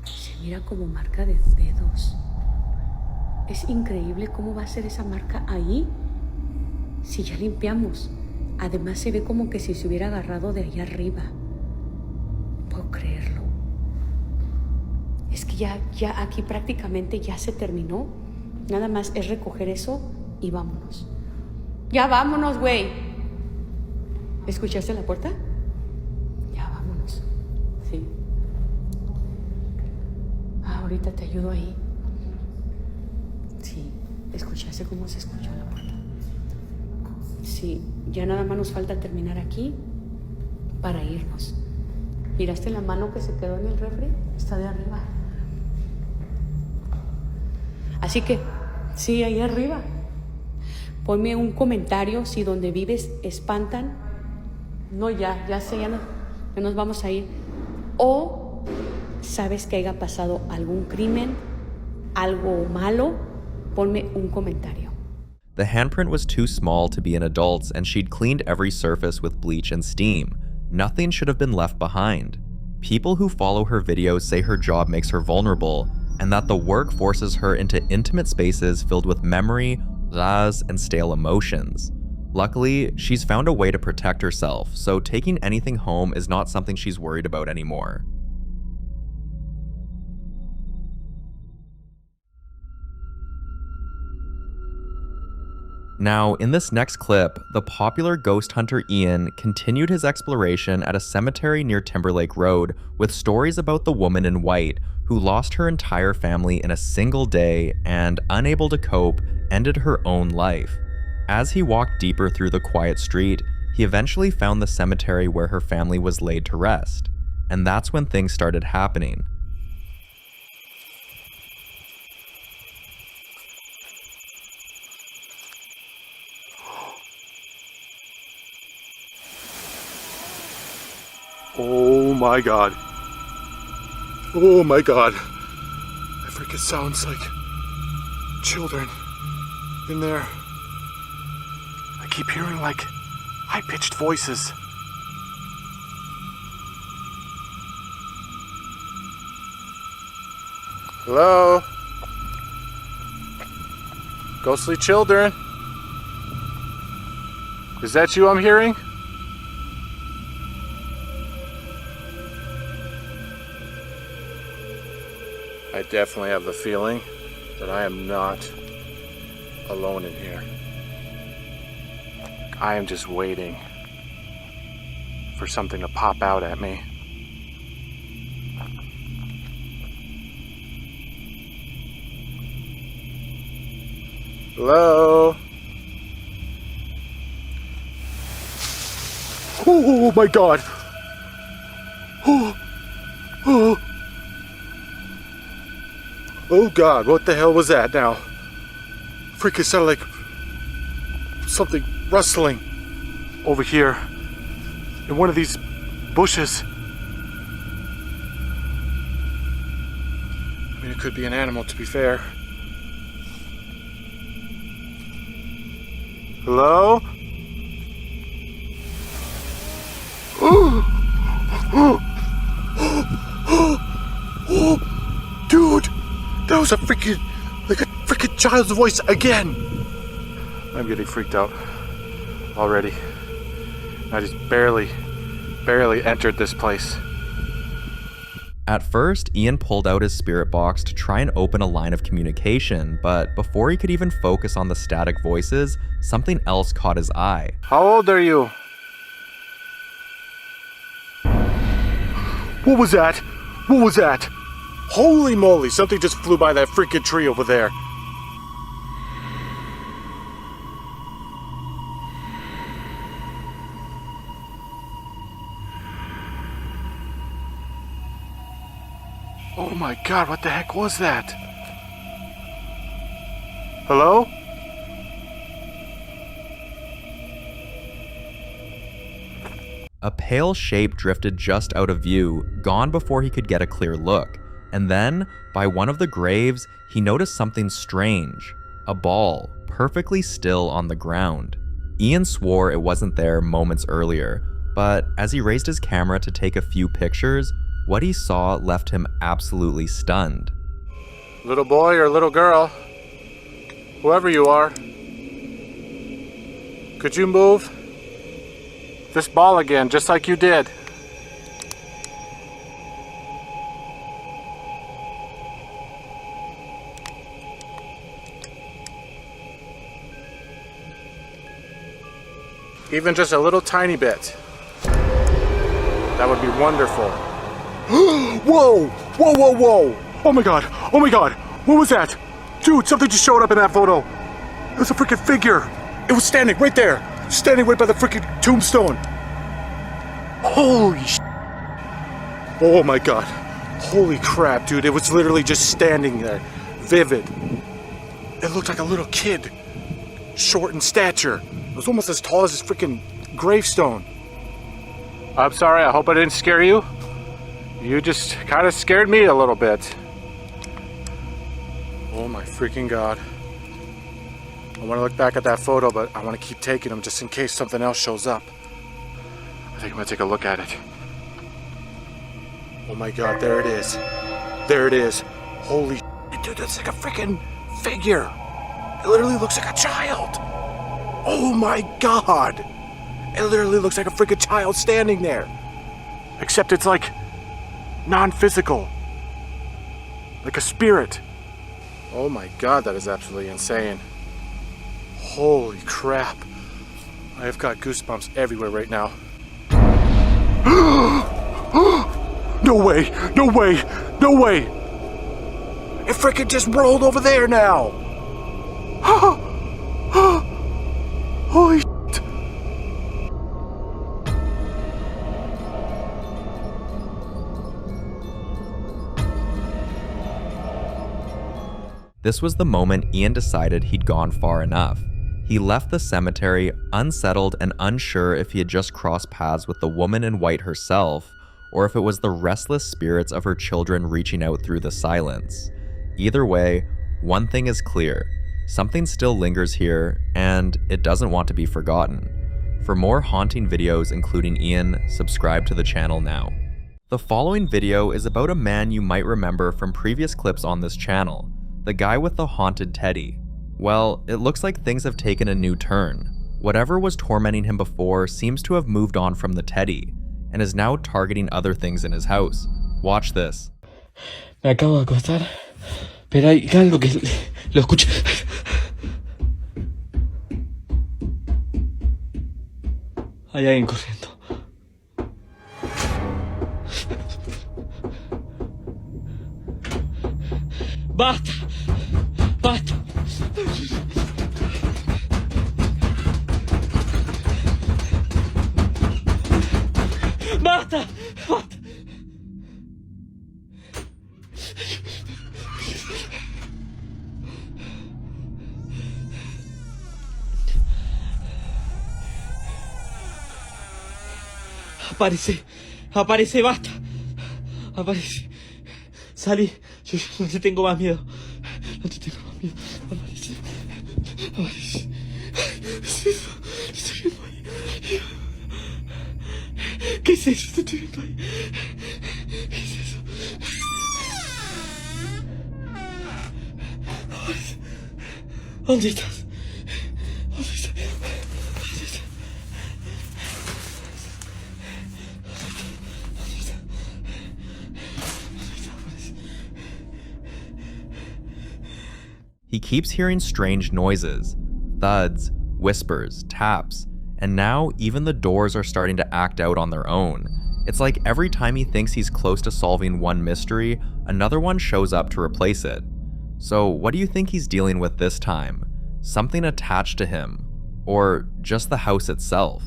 se mira como marca de dedos. Es increíble cómo va a ser esa marca ahí si ya limpiamos. Además se ve como que si se hubiera agarrado de allá arriba. No puedo creerlo. Es que ya aquí prácticamente ya se terminó. Nada más es recoger eso y vámonos. Ya vámonos, güey. ¿Escuchaste la puerta? Ya vámonos. Sí. Ahorita te ayudo ahí. Sí. ¿Escuchaste cómo se escuchó la puerta? Sí. Ya nada más nos falta terminar aquí para irnos. ¿Miraste la mano que se quedó en el refri? Está de arriba. Así que, sí, ahí arriba. Ponme un comentario si donde vives espantan. No, ya sé, ya nos vamos a ir. O sabes que haya pasado algún crimen, algo malo, ponme un comentario. The handprint was too small to be an adult's, and she'd cleaned every surface with bleach and steam. Nothing should have been left behind. People who follow her videos say her job makes her vulnerable, and that the work forces her into intimate spaces filled with memory, lies, and stale emotions. Luckily, she's found a way to protect herself, so taking anything home is not something she's worried about anymore. Now, in this next clip, the popular ghost hunter Ian continued his exploration at a cemetery near Timberlake Road with stories about the woman in white who lost her entire family in a single day and, unable to cope, ended her own life. As he walked deeper through the quiet street, he eventually found the cemetery where her family was laid to rest. And that's when things started happening. Oh my god. Oh my god. That freaking sounds like children in there. I keep hearing like high-pitched voices. Hello? Ghostly children? Is that you I'm hearing? I definitely have the feeling that I am not alone in here. I am just waiting for something to pop out at me. Hello? Oh my god! Oh god, what the hell was that now? Freaking sounded like something rustling over here in one of these bushes. I mean, it could be an animal, to be fair. Hello? Dude! That was a freaking child's voice again! I'm getting freaked out already. I just barely entered this place. At first, Ian pulled out his spirit box to try and open a line of communication, but before he could even focus on the static voices, something else caught his eye. How old are you? What was that? What was that? Holy moly, something just flew by that freaking tree over there. Oh my god, what the heck was that? Hello? A pale shape drifted just out of view, gone before he could get a clear look. And then, by one of the graves, he noticed something strange. A ball, perfectly still on the ground. Ian swore it wasn't there moments earlier, but as he raised his camera to take a few pictures, what he saw left him absolutely stunned. Little boy or little girl, whoever you are, could you move this ball again, just like you did? Even just a little tiny bit. That would be wonderful. Whoa! Whoa, whoa, whoa! Oh my god! Oh my god! What was that? Dude, something just showed up in that photo. It was a freaking figure. It was standing right there. Standing right by the freaking tombstone. Holy sh**. Oh my god. Holy crap, dude. It was literally just standing there. Vivid. It looked like a little kid. Short in stature. It was almost as tall as his freaking gravestone. I'm sorry, I hope I didn't scare you. You just kind of scared me a little bit. Oh my freaking god. I want to look back at that photo, but I want to keep taking them just in case something else shows up. I think I'm going to take a look at it. Oh my god, there it is. There it is. Holy shit, dude, that's like a freaking figure. It literally looks like a child. Oh my god. It literally looks like a freaking child standing there. Except it's like non-physical. Like a spirit. Oh my god, that is absolutely insane. Holy crap. I have got goosebumps everywhere right now. No way! No way! No way! It freaking just rolled over there now! Holy shit! This was the moment Ian decided he'd gone far enough. He left the cemetery unsettled and unsure if he had just crossed paths with the woman in white herself, or if it was the restless spirits of her children reaching out through the silence. Either way, one thing is clear. Something still lingers here, and it doesn't want to be forgotten. For more haunting videos including Ian, subscribe to the channel now. The following video is about a man you might remember from previous clips on this channel, the guy with the haunted teddy. Well, it looks like things have taken a new turn. Whatever was tormenting him before seems to have moved on from the teddy, and is now targeting other things in his house. Watch this. Me acabo de acostar, pero hay algo que lo escucho. Hay alguien corriendo. ¡Basta! ¡Basta! ¡Basta! ¡Basta! Aparece, aparece, basta. Aparece. Salí, yo no te tengo más miedo. No te tengo más miedo. Aparece, aparece. ¿Qué es eso? Estoy viendo ahí. ¿Qué es eso? Te estoy viendo ahí. ¿Qué es eso? ¿Dónde estás? ¿Dónde estás? ¿Dónde estás? He keeps hearing strange noises, thuds, whispers, taps, and now even the doors are starting to act out on their own. It's like every time he thinks he's close to solving one mystery, another one shows up to replace it. So what do you think he's dealing with this time? Something attached to him, or just the house itself?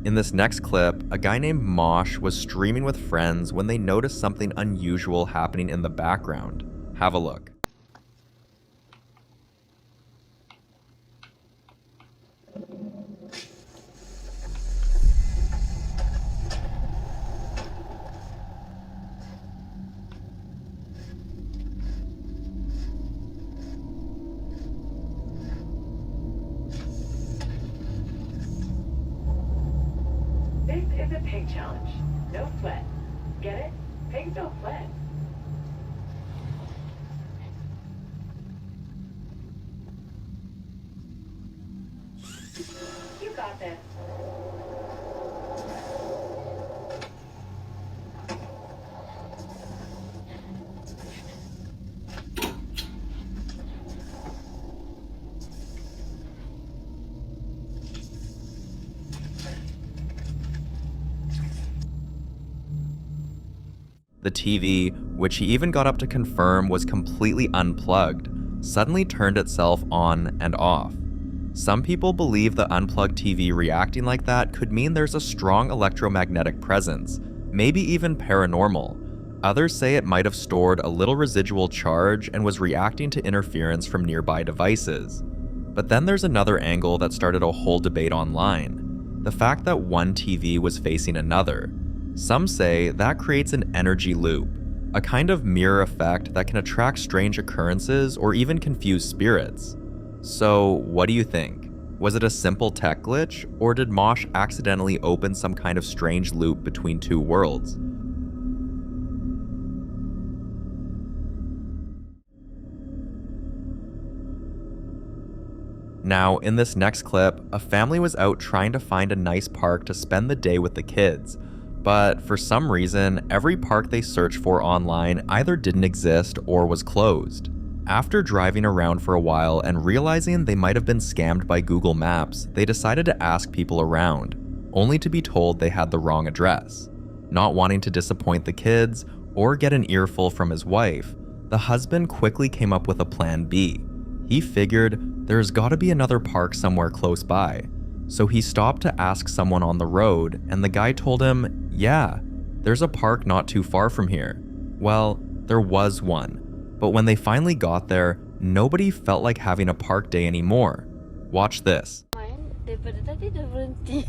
In this next clip, a guy named Mosh was streaming with friends when they noticed something unusual happening in the background. Have a look. This is a pig challenge. No sweat. Get it? Pigs don't sweat. You got this. The TV, which he even got up to confirm was completely unplugged, suddenly turned itself on and off. Some people believe the unplugged TV reacting like that could mean there's a strong electromagnetic presence, maybe even paranormal. Others say it might have stored a little residual charge and was reacting to interference from nearby devices. But then there's another angle that started a whole debate online: the fact that one TV was facing another. Some say that creates an energy loop, a kind of mirror effect that can attract strange occurrences or even confuse spirits. So, what do you think? Was it a simple tech glitch, or did Mosh accidentally open some kind of strange loop between two worlds? Now, in this next clip, a family was out trying to find a nice park to spend the day with the kids. But for some reason, every park they searched for online either didn't exist or was closed. After driving around for a while and realizing they might have been scammed by Google Maps, they decided to ask people around, only to be told they had the wrong address. Not wanting to disappoint the kids or get an earful from his wife, the husband quickly came up with a plan B. He figured there's gotta be another park somewhere close by. So he stopped to ask someone on the road, and the guy told him, yeah, there's a park not too far from here. Well, there was one. But when they finally got there, nobody felt like having a park day anymore. Watch this. Daripada tadi dah berhenti.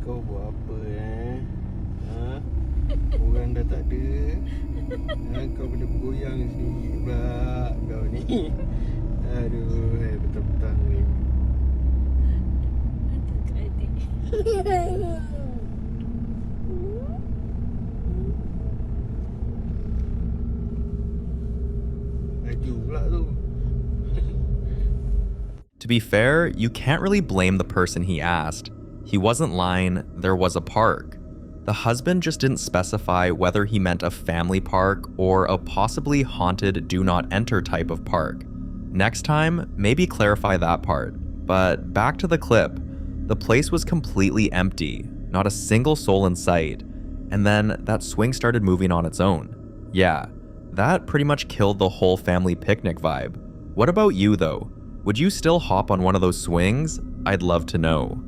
Kau buat apa Ha? Orang dah tak ada. Kau boleh bergoyang sendiri pula kau ni. Aduh, petang-petang ni. Laju pula tu. To be fair, you can't really blame the person he asked. He wasn't lying, there was a park. The husband just didn't specify whether he meant a family park or a possibly haunted do not enter type of park. Next time, maybe clarify that part. But back to the clip. The place was completely empty, not a single soul in sight. And then that swing started moving on its own. Yeah, that pretty much killed the whole family picnic vibe. What about you though? Would you still hop on one of those swings? I'd love to know.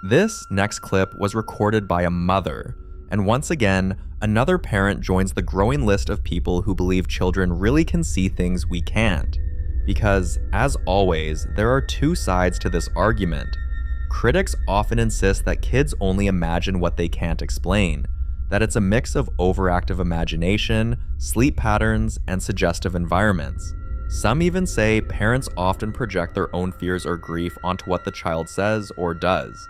This next clip was recorded by a mother, and once again, another parent joins the growing list of people who believe children really can see things we can't. Because, as always, there are two sides to this argument. Critics often insist that kids only imagine what they can't explain, that it's a mix of overactive imagination, sleep patterns, and suggestive environments. Some even say parents often project their own fears or grief onto what the child says or does.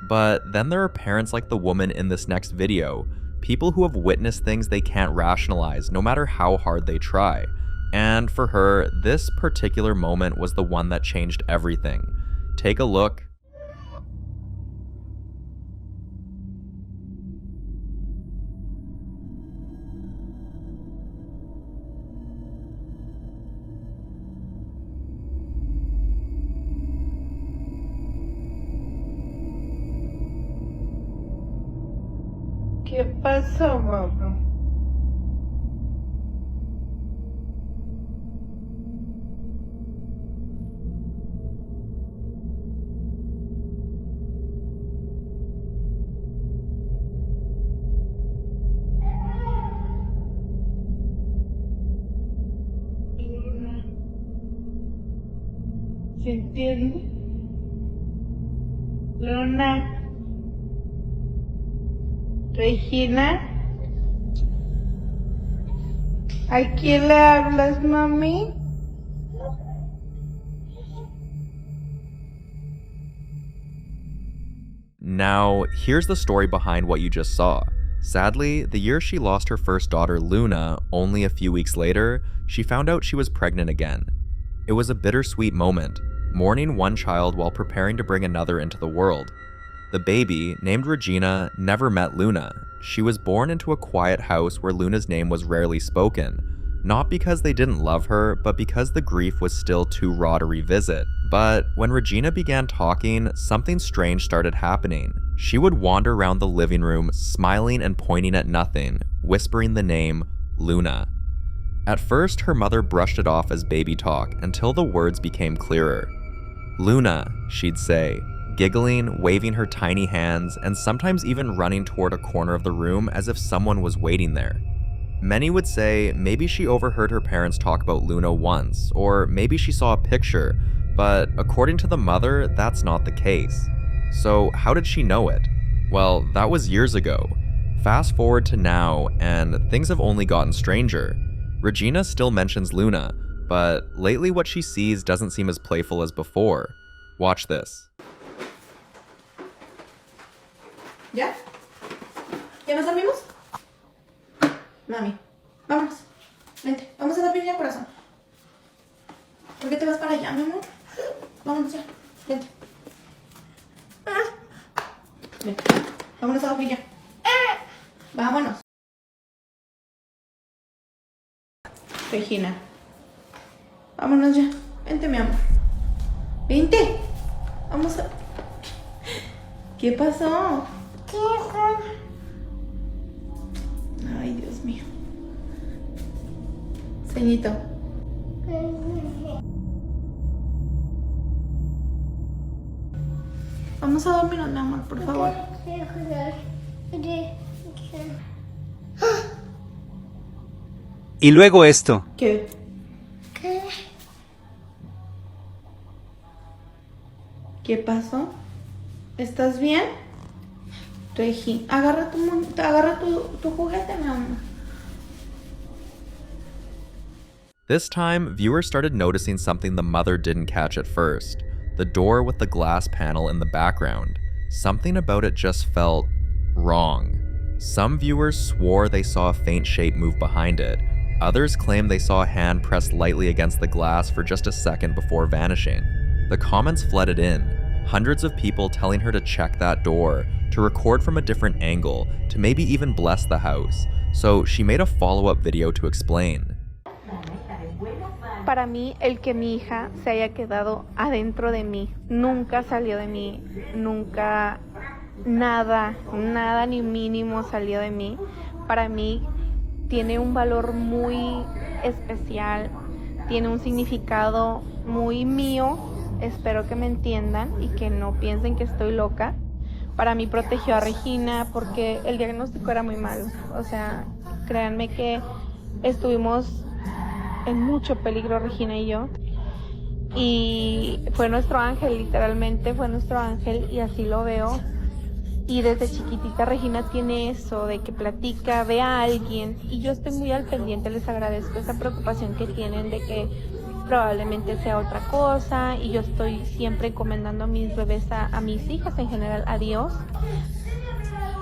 But then there are parents like the woman in this next video, people who have witnessed things they can't rationalize no matter how hard they try. And for her, this particular moment was the one that changed everything. Take a look. ¿Qué pasó, mamá? ¿Se entiende? Luna. Regina. ¿A quién le hablas, mami? Now, here's the story behind what you just saw. Sadly, the year she lost her first daughter, Luna, only a few weeks later, she found out she was pregnant again. It was a bittersweet moment, mourning one child while preparing to bring another into the world. The baby, named Regina, never met Luna. She was born into a quiet house where Luna's name was rarely spoken, not because they didn't love her, but because the grief was still too raw to revisit. But when Regina began talking, something strange started happening. She would wander around the living room, smiling and pointing at nothing, whispering the name Luna. At first, her mother brushed it off as baby talk until the words became clearer. Luna, she'd say, giggling, waving her tiny hands, and sometimes even running toward a corner of the room as if someone was waiting there. Many would say maybe she overheard her parents talk about Luna once, or maybe she saw a picture, but according to the mother, that's not the case. So how did she know it? Well, that was years ago. Fast forward to now, and things have only gotten stranger. Regina still mentions Luna, but lately what she sees doesn't seem as playful as before. Watch this. ¿Ya? ¿Ya nos dormimos? Mami, vámonos. Vente, vamos a dormir ya, corazón. ¿Por qué te vas para allá, mi amor? Vámonos ya, vente. Vente, vámonos a dormir ya. Vámonos. Regina, vámonos ya. Vente, mi amor. Vente. Vamos a... ¿Qué pasó? Ay, Dios mío. Ceñito. Vamos a dormirnos, mi amor, por favor. Y luego esto. ¿Qué? ¿Qué pasó? ¿Estás bien? Regi, agarra tu juguete, mi amor. This time, viewers started noticing something the mother didn't catch at first. The door with the glass panel in the background. Something about it just felt wrong. Some viewers swore they saw a faint shape move behind it. Others claimed they saw a hand press lightly against the glass for just a second before vanishing. The comments flooded in, hundreds of people telling her to check that door, to record from a different angle, to maybe even bless the house. So she made a follow-up video to explain. Para mí, el que mi hija se haya quedado adentro de mí, nunca salió de mí, nunca, nada ni mínimo salió de mí. Para mí tiene un valor muy especial, tiene un significado muy mío. Espero que me entiendan y que no piensen que estoy loca. Para mí protegió a Regina porque el diagnóstico era muy malo. O sea, créanme que estuvimos en mucho peligro, Regina y yo. Y fue nuestro ángel, literalmente fue nuestro ángel, y así lo veo. Y desde chiquitita Regina tiene eso de que platica, ve a alguien, y yo estoy muy al pendiente. Les agradezco esa preocupación que tienen de que probablemente sea otra cosa, y yo estoy siempre encomendando a mis bebés, a mis hijas en general, a Dios.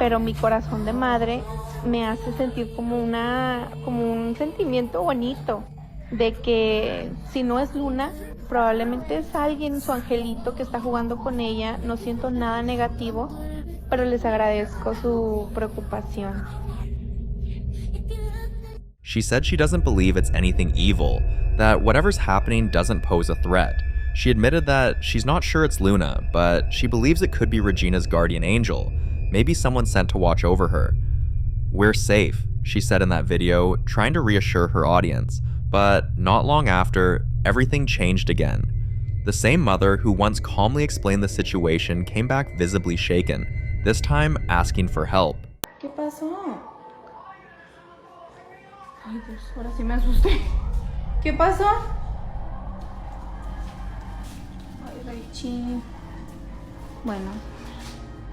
Pero mi corazón de madre me hace sentir como un sentimiento bonito de que si no es Luna, probablemente es alguien, su angelito, que está jugando con ella. No siento nada negativo, pero les agradezco su preocupación. She said she doesn't believe it's anything evil, that whatever's happening doesn't pose a threat. She admitted that she's not sure it's Luna, but she believes it could be Regina's guardian angel, maybe someone sent to watch over her. "We're safe," she said in that video, trying to reassure her audience. But not long after, everything changed again. The same mother who once calmly explained the situation came back visibly shaken, this time asking for help. ¿Qué pasó? Ay, Dios, ahora sí me asusté. ¿Qué pasó? Ay, Raichi. Bueno,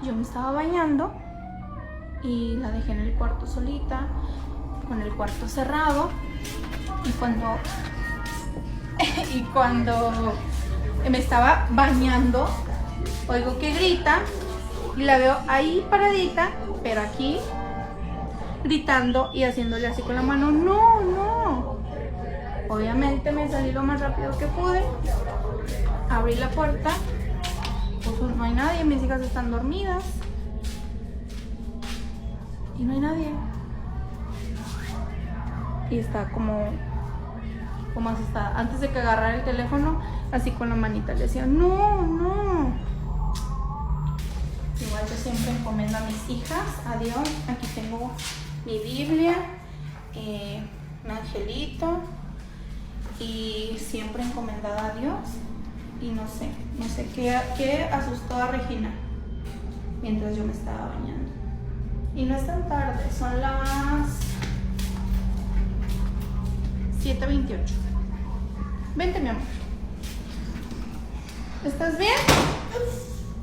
yo me estaba bañando y la dejé en el cuarto solita, con el cuarto cerrado. Y cuando me estaba bañando, oigo que grita y la veo ahí paradita, pero aquí gritando y haciéndole así con la mano, no, no. Obviamente me salí lo más rápido que pude, abrí la puerta, pues no hay nadie, mis hijas están dormidas y no hay nadie. Y está como asustada. Antes de que agarrara el teléfono, así con la manita le decía, no, no. Igual yo siempre encomiendo a mis hijas a Dios. Aquí tengo mi Biblia, un angelito, y siempre encomendada a Dios. Y no sé qué asustó a Regina mientras yo me estaba bañando. Y no es tan tarde, son las 7:28. Vente, mi amor. ¿Estás bien?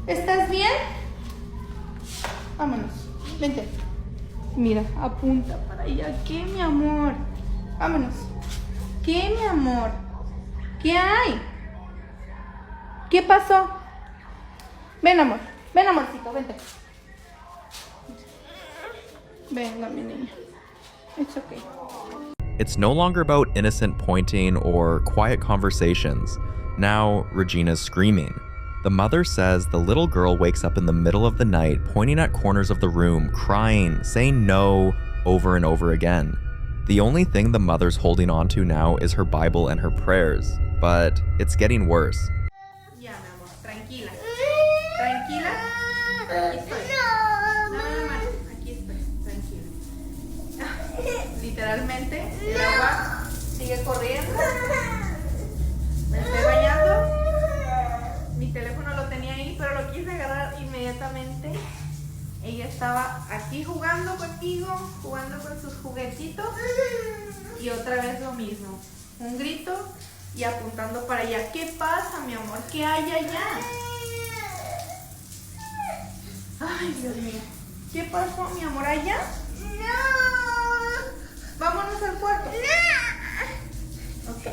¿Estás bien? Vámonos. Vente. Mira, apunta para allá. ¿Qué, mi amor? Vámonos. ¿Qué, mi amor? ¿Qué hay? ¿Qué pasó? Ven, amor. Ven, amorcito, vente. Venga, mi niña. It's okay. It's no longer about innocent pointing or quiet conversations. Now, Regina's screaming. The mother says the little girl wakes up in the middle of the night, pointing at corners of the room, crying, saying no over and over again. The only thing the mother's holding on to now is her Bible and her prayers, but it's getting worse. Ya, mi amor, tranquila. Tranquila. Aquí estoy. Dame la mano. Aquí estoy, tranquila. Literalmente, el agua sigue corriendo. Me estoy bañando. Mi teléfono lo tenía ahí, pero lo quise agarrar inmediatamente. Ella estaba aquí jugando conmigo, jugando con sus juguetitos. Y otra vez lo mismo. Un grito y apuntando para allá. ¿Qué pasa, mi amor? ¿Qué hay allá? Ay, Dios mío. ¿Qué pasó, mi amor? ¿Allá? No. Vámonos al cuarto. No. Ok.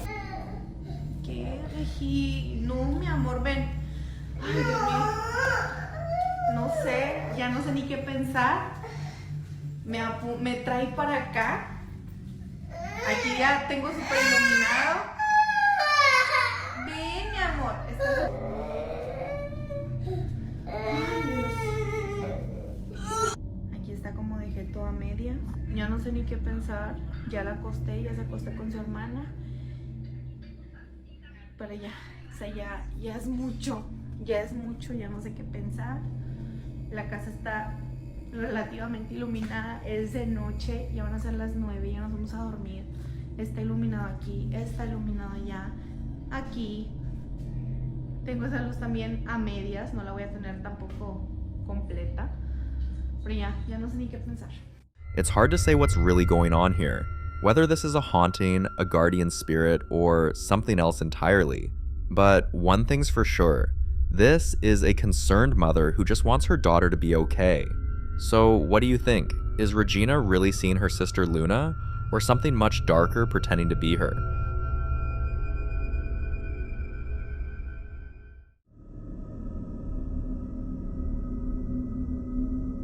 ¿Qué, Regi? No, mi amor, ven. Ay, Dios mío. No sé, ya no sé ni qué pensar. Me trae para acá. Aquí ya tengo súper iluminado. Ven, mi amor. Aquí está como dejé todo a media. Ya no sé ni qué pensar. Ya la acosté, ya se acostó con su hermana. Pero ya, o sea, ya es mucho. Ya es mucho, ya no sé qué pensar. La casa está relativamente iluminada, es de noche, ya van a ser las 9, ya nos vamos a dormir. Está iluminado aquí, está iluminado allá, aquí. Tengo esa luz también a medias, no la voy a tener tampoco completa. Pero ya no sé ni qué pensar. It's hard to say what's really going on here, whether this is a haunting, a guardian spirit, or something else entirely. But one thing's for sure. This is a concerned mother who just wants her daughter to be okay. So what do you think? Is Regina really seeing her sister Luna, or something much darker pretending to be her?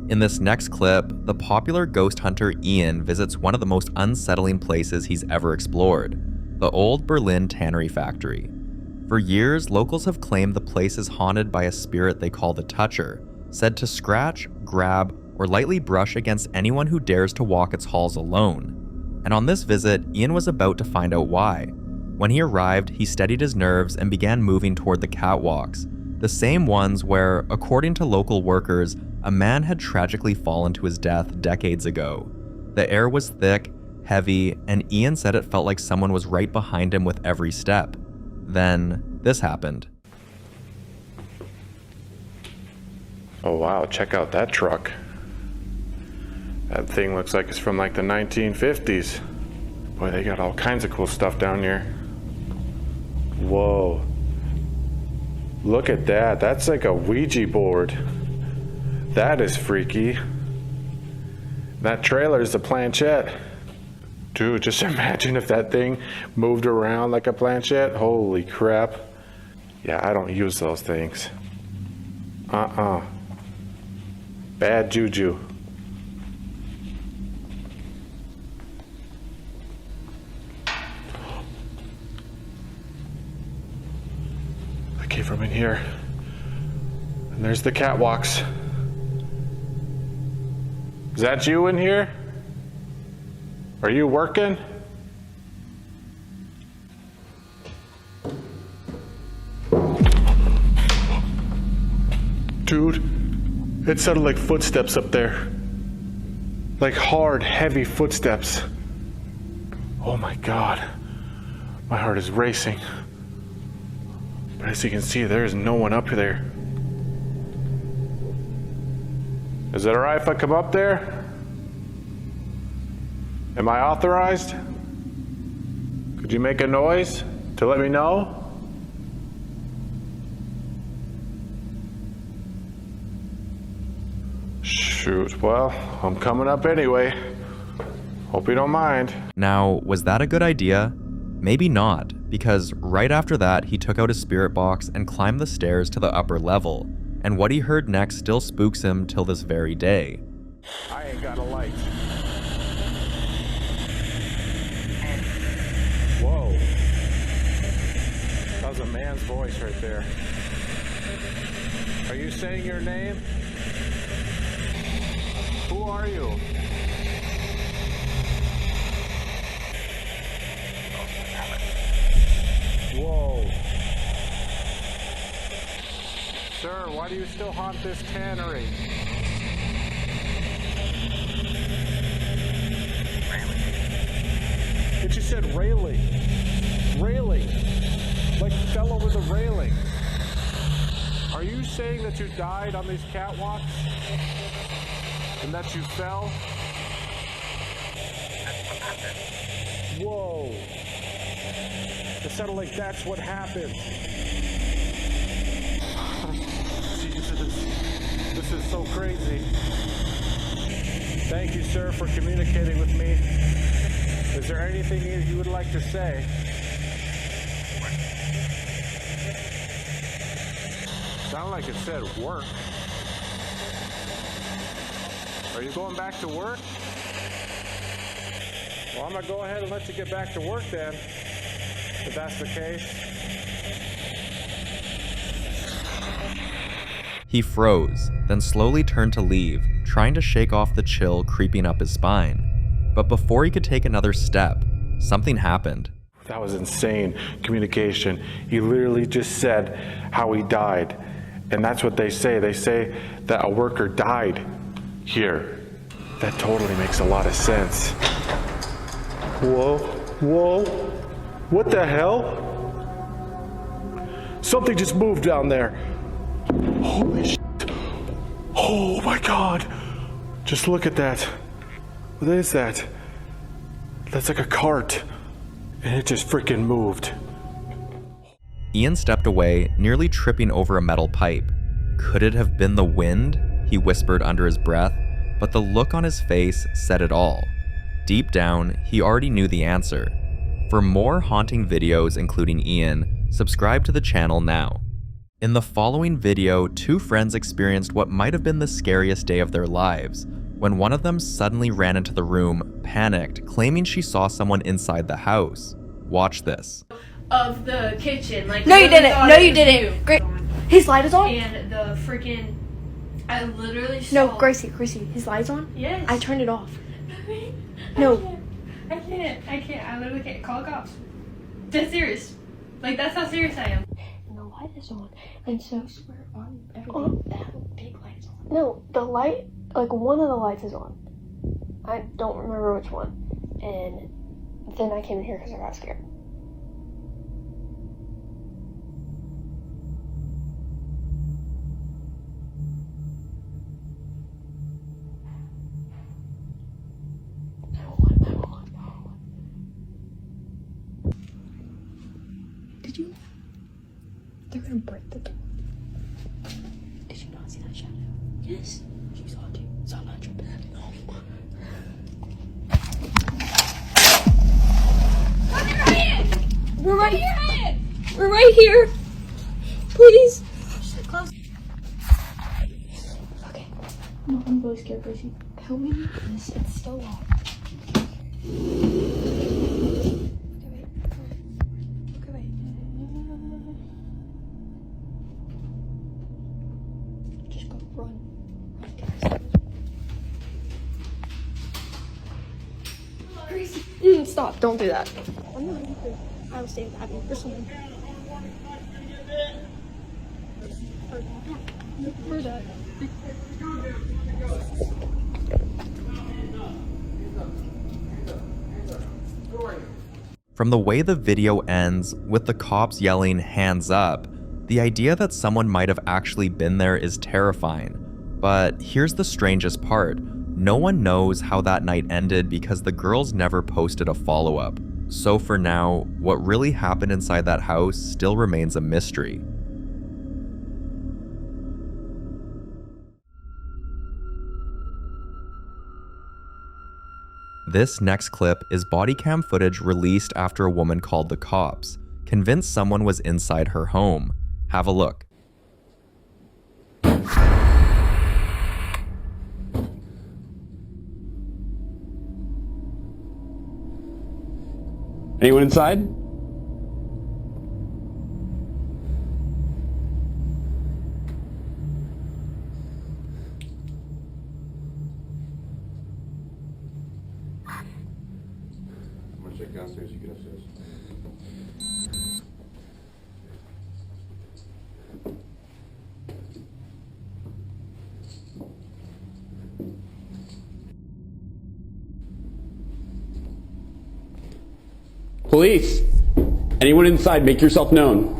In this next clip, the popular ghost hunter Ian visits one of the most unsettling places he's ever explored, the old Berlin tannery factory. For years, locals have claimed the place is haunted by a spirit they call the Toucher, said to scratch, grab, or lightly brush against anyone who dares to walk its halls alone. And on this visit, Ian was about to find out why. When he arrived, he steadied his nerves and began moving toward the catwalks, the same ones where, according to local workers, a man had tragically fallen to his death decades ago. The air was thick, heavy, and Ian said it felt like someone was right behind him with every step. Then this happened. Oh wow, check out that truck. That thing looks like it's from like the 1950s. Boy, they got all kinds of cool stuff down here. Whoa. Look at that. That's like a Ouija board. That is freaky. That trailer is a planchette. Dude, just imagine if that thing moved around like a planchette. Holy crap. Yeah, I don't use those things. Bad juju. I came from in here. And there's the catwalks. Is that you in here? Are you working? Dude, it sounded like footsteps up there. Like hard, heavy footsteps. Oh my God. My heart is racing. But as you can see, there is no one up there. Is it all right if I come up there? Am I authorized? Could you make a noise to let me know? Shoot, well, I'm coming up anyway. Hope you don't mind. Now, was that a good idea? Maybe not, because right after that, he took out his spirit box and climbed the stairs to the upper level. And what he heard next still spooks him till this very day. I ain't got a light. Whoa. That was a man's voice right there. Are you saying your name? Who are you? Whoa. Sir, why do you still haunt this tannery? But you said railing. Railing. Like fell over the railing. Are you saying that you died on these catwalks? And that you fell? Whoa. It sounded like that's what happened. Jesus. This is so crazy. Thank you, sir, for communicating with me. Is there anything you would like to say? Sounded like it said work. Are you going back to work? Well, I'm going to go ahead and let you get back to work then, if that's the case. He froze, then slowly turned to leave, trying to shake off the chill creeping up his spine. But before he could take another step, something happened. That was insane communication. He literally just said how he died. And that's what they say. They say that a worker died here. That totally makes a lot of sense. Whoa, whoa, what the hell? Something just moved down there. Holy shit. Oh my God. Just look at that. What is that? That's like a cart. And it just freaking moved. Ian stepped away, nearly tripping over a metal pipe. Could it have been the wind? He whispered under his breath, but the look on his face said it all. Deep down, he already knew the answer. For more haunting videos including Ian, subscribe to the channel now. In the following video, two friends experienced what might have been the scariest day of their lives, when one of them suddenly ran into the room, panicked, claiming she saw someone inside the house. Watch this. Of the kitchen, like no, you didn't. No, you didn't. Great. His light is on. And the freaking, I literally saw. No, Gracie, his light's on. Yes. I turned it off. No. I can't. I literally can't call the cops. That's serious. Like that's how serious I am. And the light is on, and so swear on everything. That big light is on. No, the light, like one of the lights is on. I don't remember which one. And then I came in here because I got scared. Did you? They're gonna break the door. Did you not see that shadow? Yes. You saw it too. Saw it not your bed. Oh my. We're right here. We're right here. Please. Close. Okay. No, I'm really scared, Gracie. Help me with this. It's still locked. Just go. Run. Gracie. Stop. Don't do that. I'm not going to. I will stay with Abby or someone. Where's that? From the way the video ends, with the cops yelling "hands up," the idea that someone might have actually been there is terrifying. But here's the strangest part. No one knows how that night ended because the girls never posted a follow-up. So for now, what really happened inside that house still remains a mystery. This next clip is body cam footage released after a woman called the cops, convinced someone was inside her home. Have a look. Anyone inside? I'm gonna check downstairs, you get upstairs. Police! Anyone inside, make yourself known.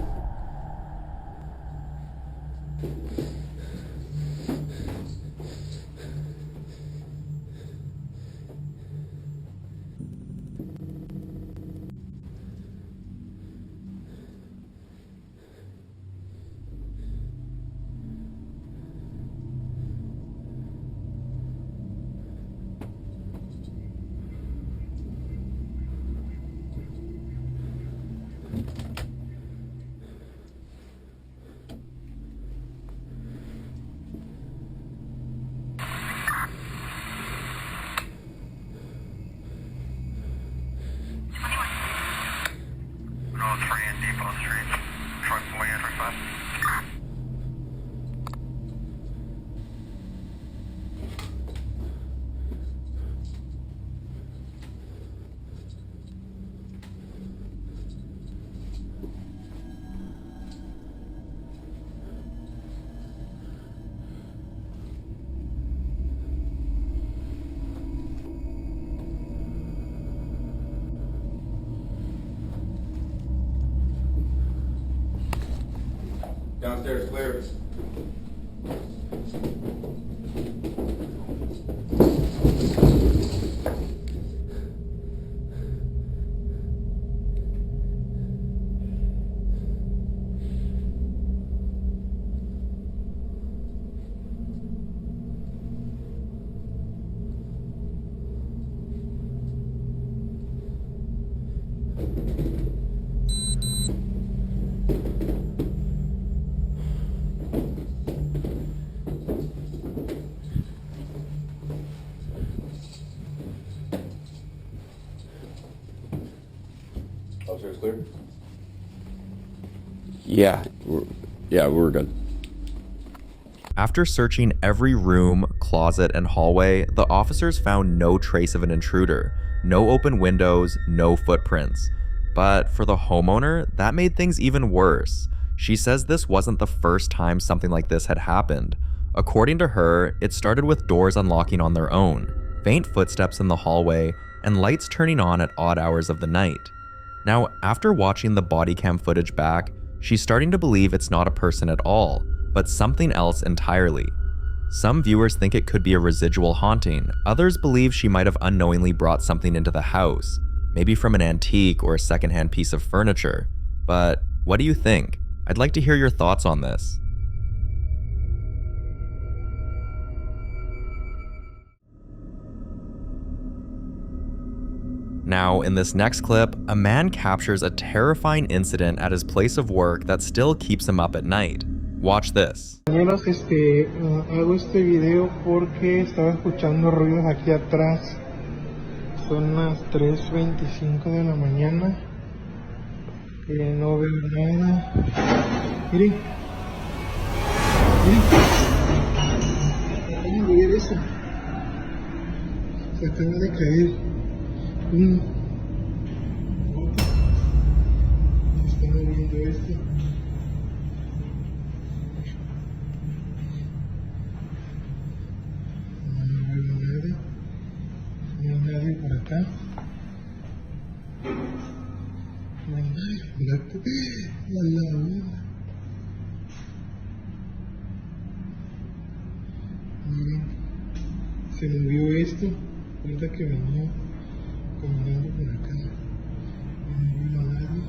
Downstairs clear. Upstairs clear? Yeah, we're good. After searching every room, closet, and hallway, the officers found no trace of an intruder, no open windows, no footprints. But for the homeowner, that made things even worse. She says this wasn't the first time something like this had happened. According to her, it started with doors unlocking on their own. faint footsteps in the hallway, and lights turning on at odd hours of the night. Now, after watching the body cam footage back, she's starting to believe it's not a person at all, but something else entirely. Some viewers think it could be a residual haunting, others believe she might have unknowingly brought something into the house, maybe from an antique or a secondhand piece of furniture. But what do you think? I'd like to hear your thoughts on this. Now, in this next clip, a man captures a terrifying incident at his place of work that still keeps him up at night. Watch this. Compañeros, hago este video porque estaba escuchando ruidos aquí atrás. Son las 3:25 de la mañana. No veo nada. Miren. Miren. Miren, ver eso. Se acaba de caer. Se está moviendo esto. Por acá. No hay nadie. A la una. Miren, se movió esto. Ahorita que venía caminando por acá. No veo a nadie.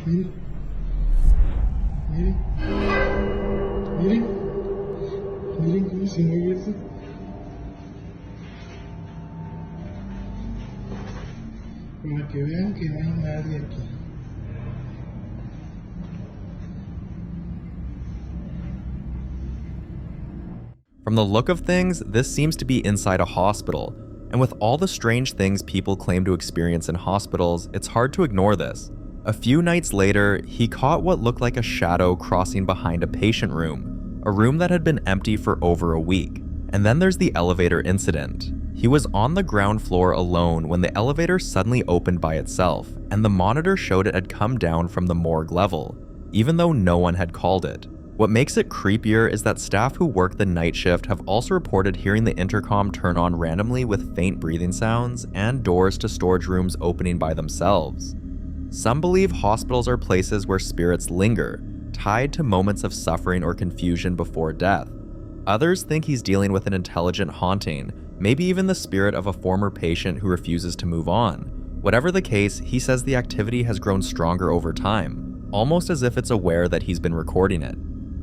Miren. Miren. Miren. Miren cómo se mueve eso. Para que vean que no hay nadie aquí. From the look of things, this seems to be inside a hospital, and with all the strange things people claim to experience in hospitals, it's hard to ignore this. A few nights later, he caught what looked like a shadow crossing behind a patient room, a room that had been empty for over a week. And then there's the elevator incident. He was on the ground floor alone when the elevator suddenly opened by itself, and the monitor showed it had come down from the morgue level, even though no one had called it. What makes it creepier is that staff who work the night shift have also reported hearing the intercom turn on randomly with faint breathing sounds and doors to storage rooms opening by themselves. Some believe hospitals are places where spirits linger, tied to moments of suffering or confusion before death. Others think he's dealing with an intelligent haunting, maybe even the spirit of a former patient who refuses to move on. Whatever the case, he says the activity has grown stronger over time, almost as if it's aware that he's been recording it.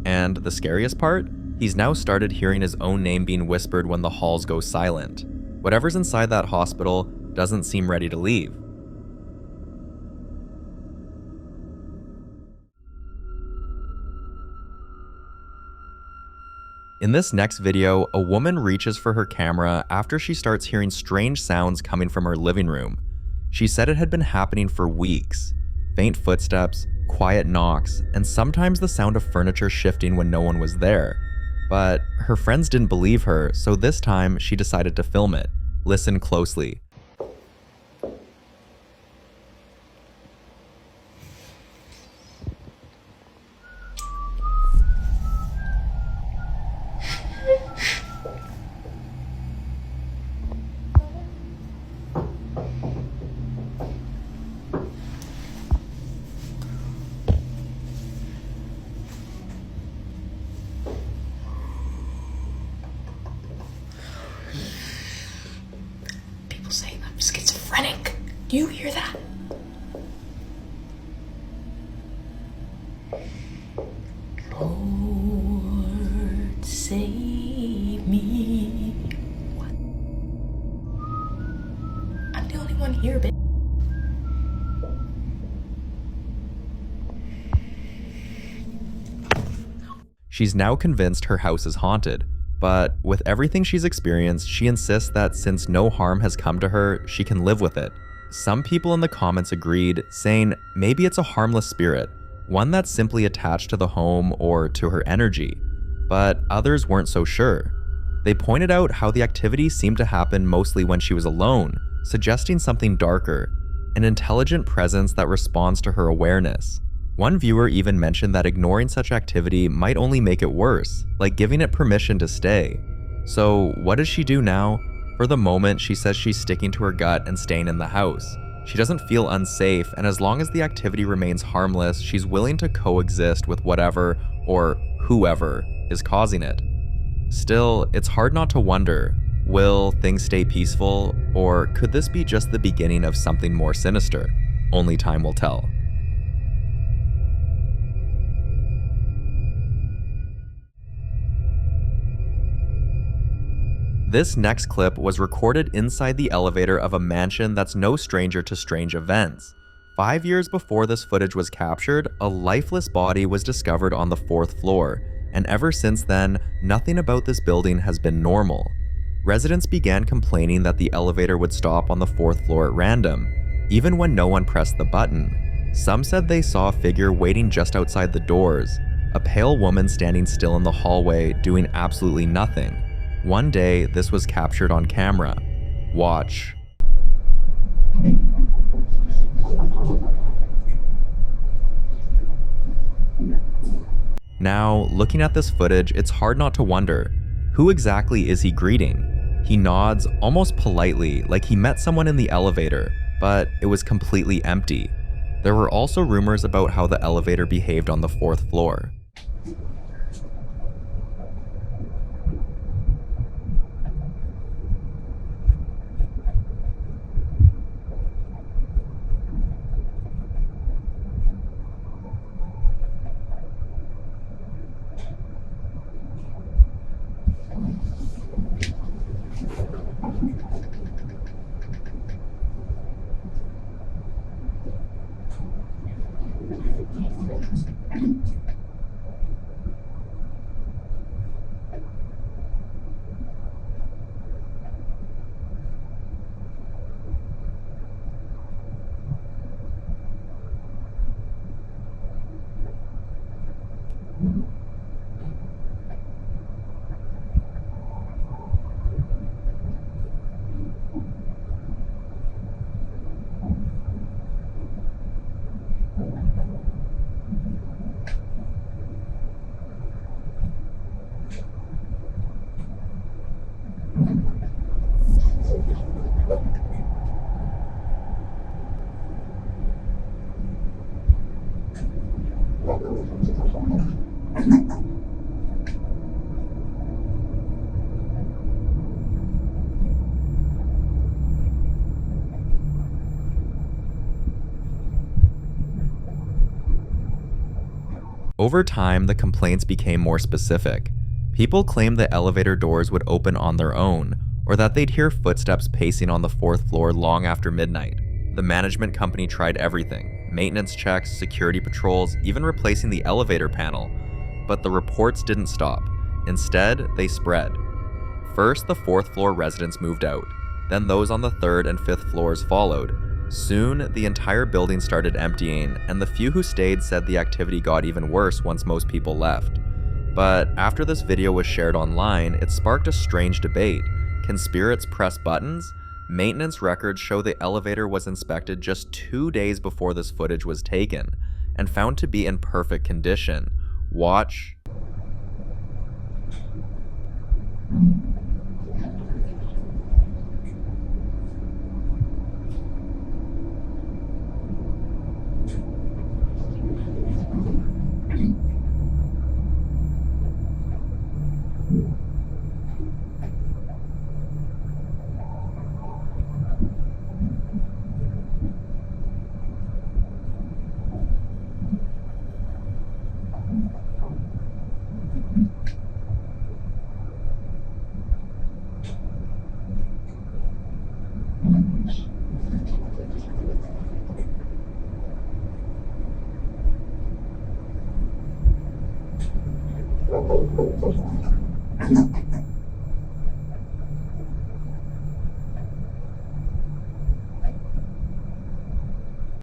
And the scariest part? He's now started hearing his own name being whispered when the halls go silent. Whatever's inside that hospital doesn't seem ready to leave. In this next video, a woman reaches for her camera after she starts hearing strange sounds coming from her living room. She said it had been happening for weeks. Faint footsteps, quiet knocks, and sometimes the sound of furniture shifting when no one was there. But her friends didn't believe her, so this time she decided to film it. Listen closely. Saying I'm schizophrenic. Do you hear that? Lord, save me. What? I'm the only one here, bitch. She's now convinced her house is haunted. But with everything she's experienced, she insists that since no harm has come to her, she can live with it. Some people in the comments agreed, saying maybe it's a harmless spirit, one that's simply attached to the home or to her energy. But others weren't so sure. They pointed out how the activity seemed to happen mostly when she was alone, suggesting something darker, an intelligent presence that responds to her awareness. One viewer even mentioned that ignoring such activity might only make it worse, like giving it permission to stay. So what does she do now? For the moment, she says she's sticking to her gut and staying in the house. She doesn't feel unsafe, and as long as the activity remains harmless, she's willing to coexist with whatever or whoever is causing it. Still, it's hard not to wonder, will things stay peaceful, or could this be just the beginning of something more sinister? Only time will tell. This next clip was recorded inside the elevator of a mansion that's no stranger to strange events. 5 years before this footage was captured, a lifeless body was discovered on the 4th floor, and ever since then, nothing about this building has been normal. Residents began complaining that the elevator would stop on the 4th floor at random, even when no one pressed the button. Some said they saw a figure waiting just outside the doors, a pale woman standing still in the hallway doing absolutely nothing. One day, this was captured on camera. Watch. Now, looking at this footage, it's hard not to wonder, who exactly is he greeting? He nods almost politely, like he met someone in the elevator, but it was completely empty. There were also rumors about how the elevator behaved on the 4th floor. Over time, the complaints became more specific. People claimed the elevator doors would open on their own, or that they'd hear footsteps pacing on the 4th floor long after midnight. The management company tried everything: maintenance checks, security patrols, even replacing the elevator panel. But the reports didn't stop. Instead, they spread. First, the 4th floor residents moved out. Then those on the 3rd and 5th floors followed. Soon, the entire building started emptying, and the few who stayed said the activity got even worse once most people left. But after this video was shared online, it sparked a strange debate. Can spirits press buttons? Maintenance records show the elevator was inspected just 2 days before this footage was taken, and found to be in perfect condition. Watch.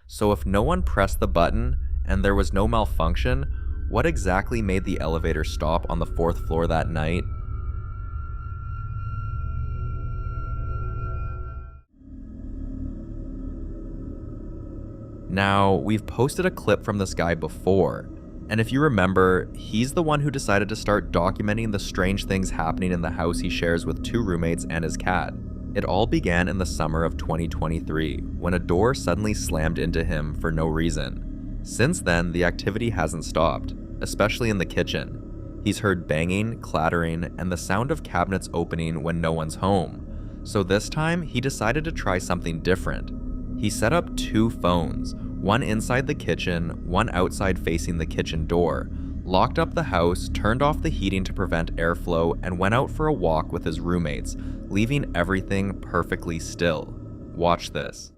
So if no one pressed the button and there was no malfunction, what exactly made the elevator stop on the 4th floor that night? Now, we've posted a clip from this guy before, and if you remember, he's the one who decided to start documenting the strange things happening in the house he shares with 2 roommates and his cat. It all began in the summer of 2023, when a door suddenly slammed into him for no reason. Since then, the activity hasn't stopped, especially in the kitchen. He's heard banging, clattering, and the sound of cabinets opening when no one's home. So this time, he decided to try something different. He set up 2 phones, one inside the kitchen, one outside facing the kitchen door, locked up the house, turned off the heating to prevent airflow, and went out for a walk with his roommates, leaving everything perfectly still. Watch this.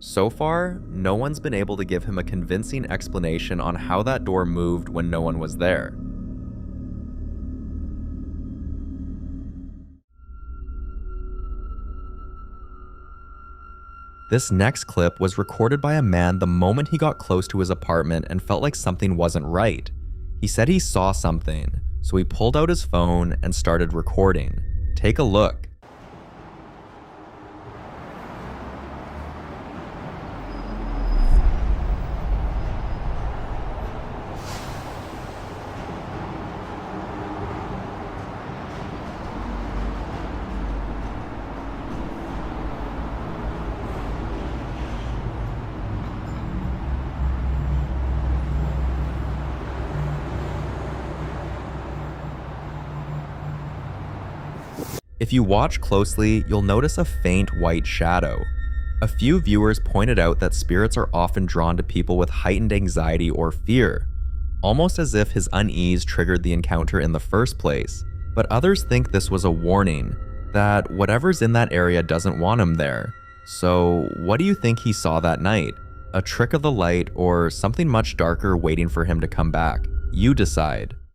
So far, no one's been able to give him a convincing explanation on how that door moved when no one was there. This next clip was recorded by a man the moment he got close to his apartment and felt like something wasn't right. He said he saw something, so he pulled out his phone and started recording. Take a look. If you watch closely, you'll notice a faint white shadow. A few viewers pointed out that spirits are often drawn to people with heightened anxiety or fear, almost as if his unease triggered the encounter in the first place. But others think this was a warning, that whatever's in that area doesn't want him there. So what do you think he saw that night? A trick of the light or something much darker waiting for him to come back? You decide.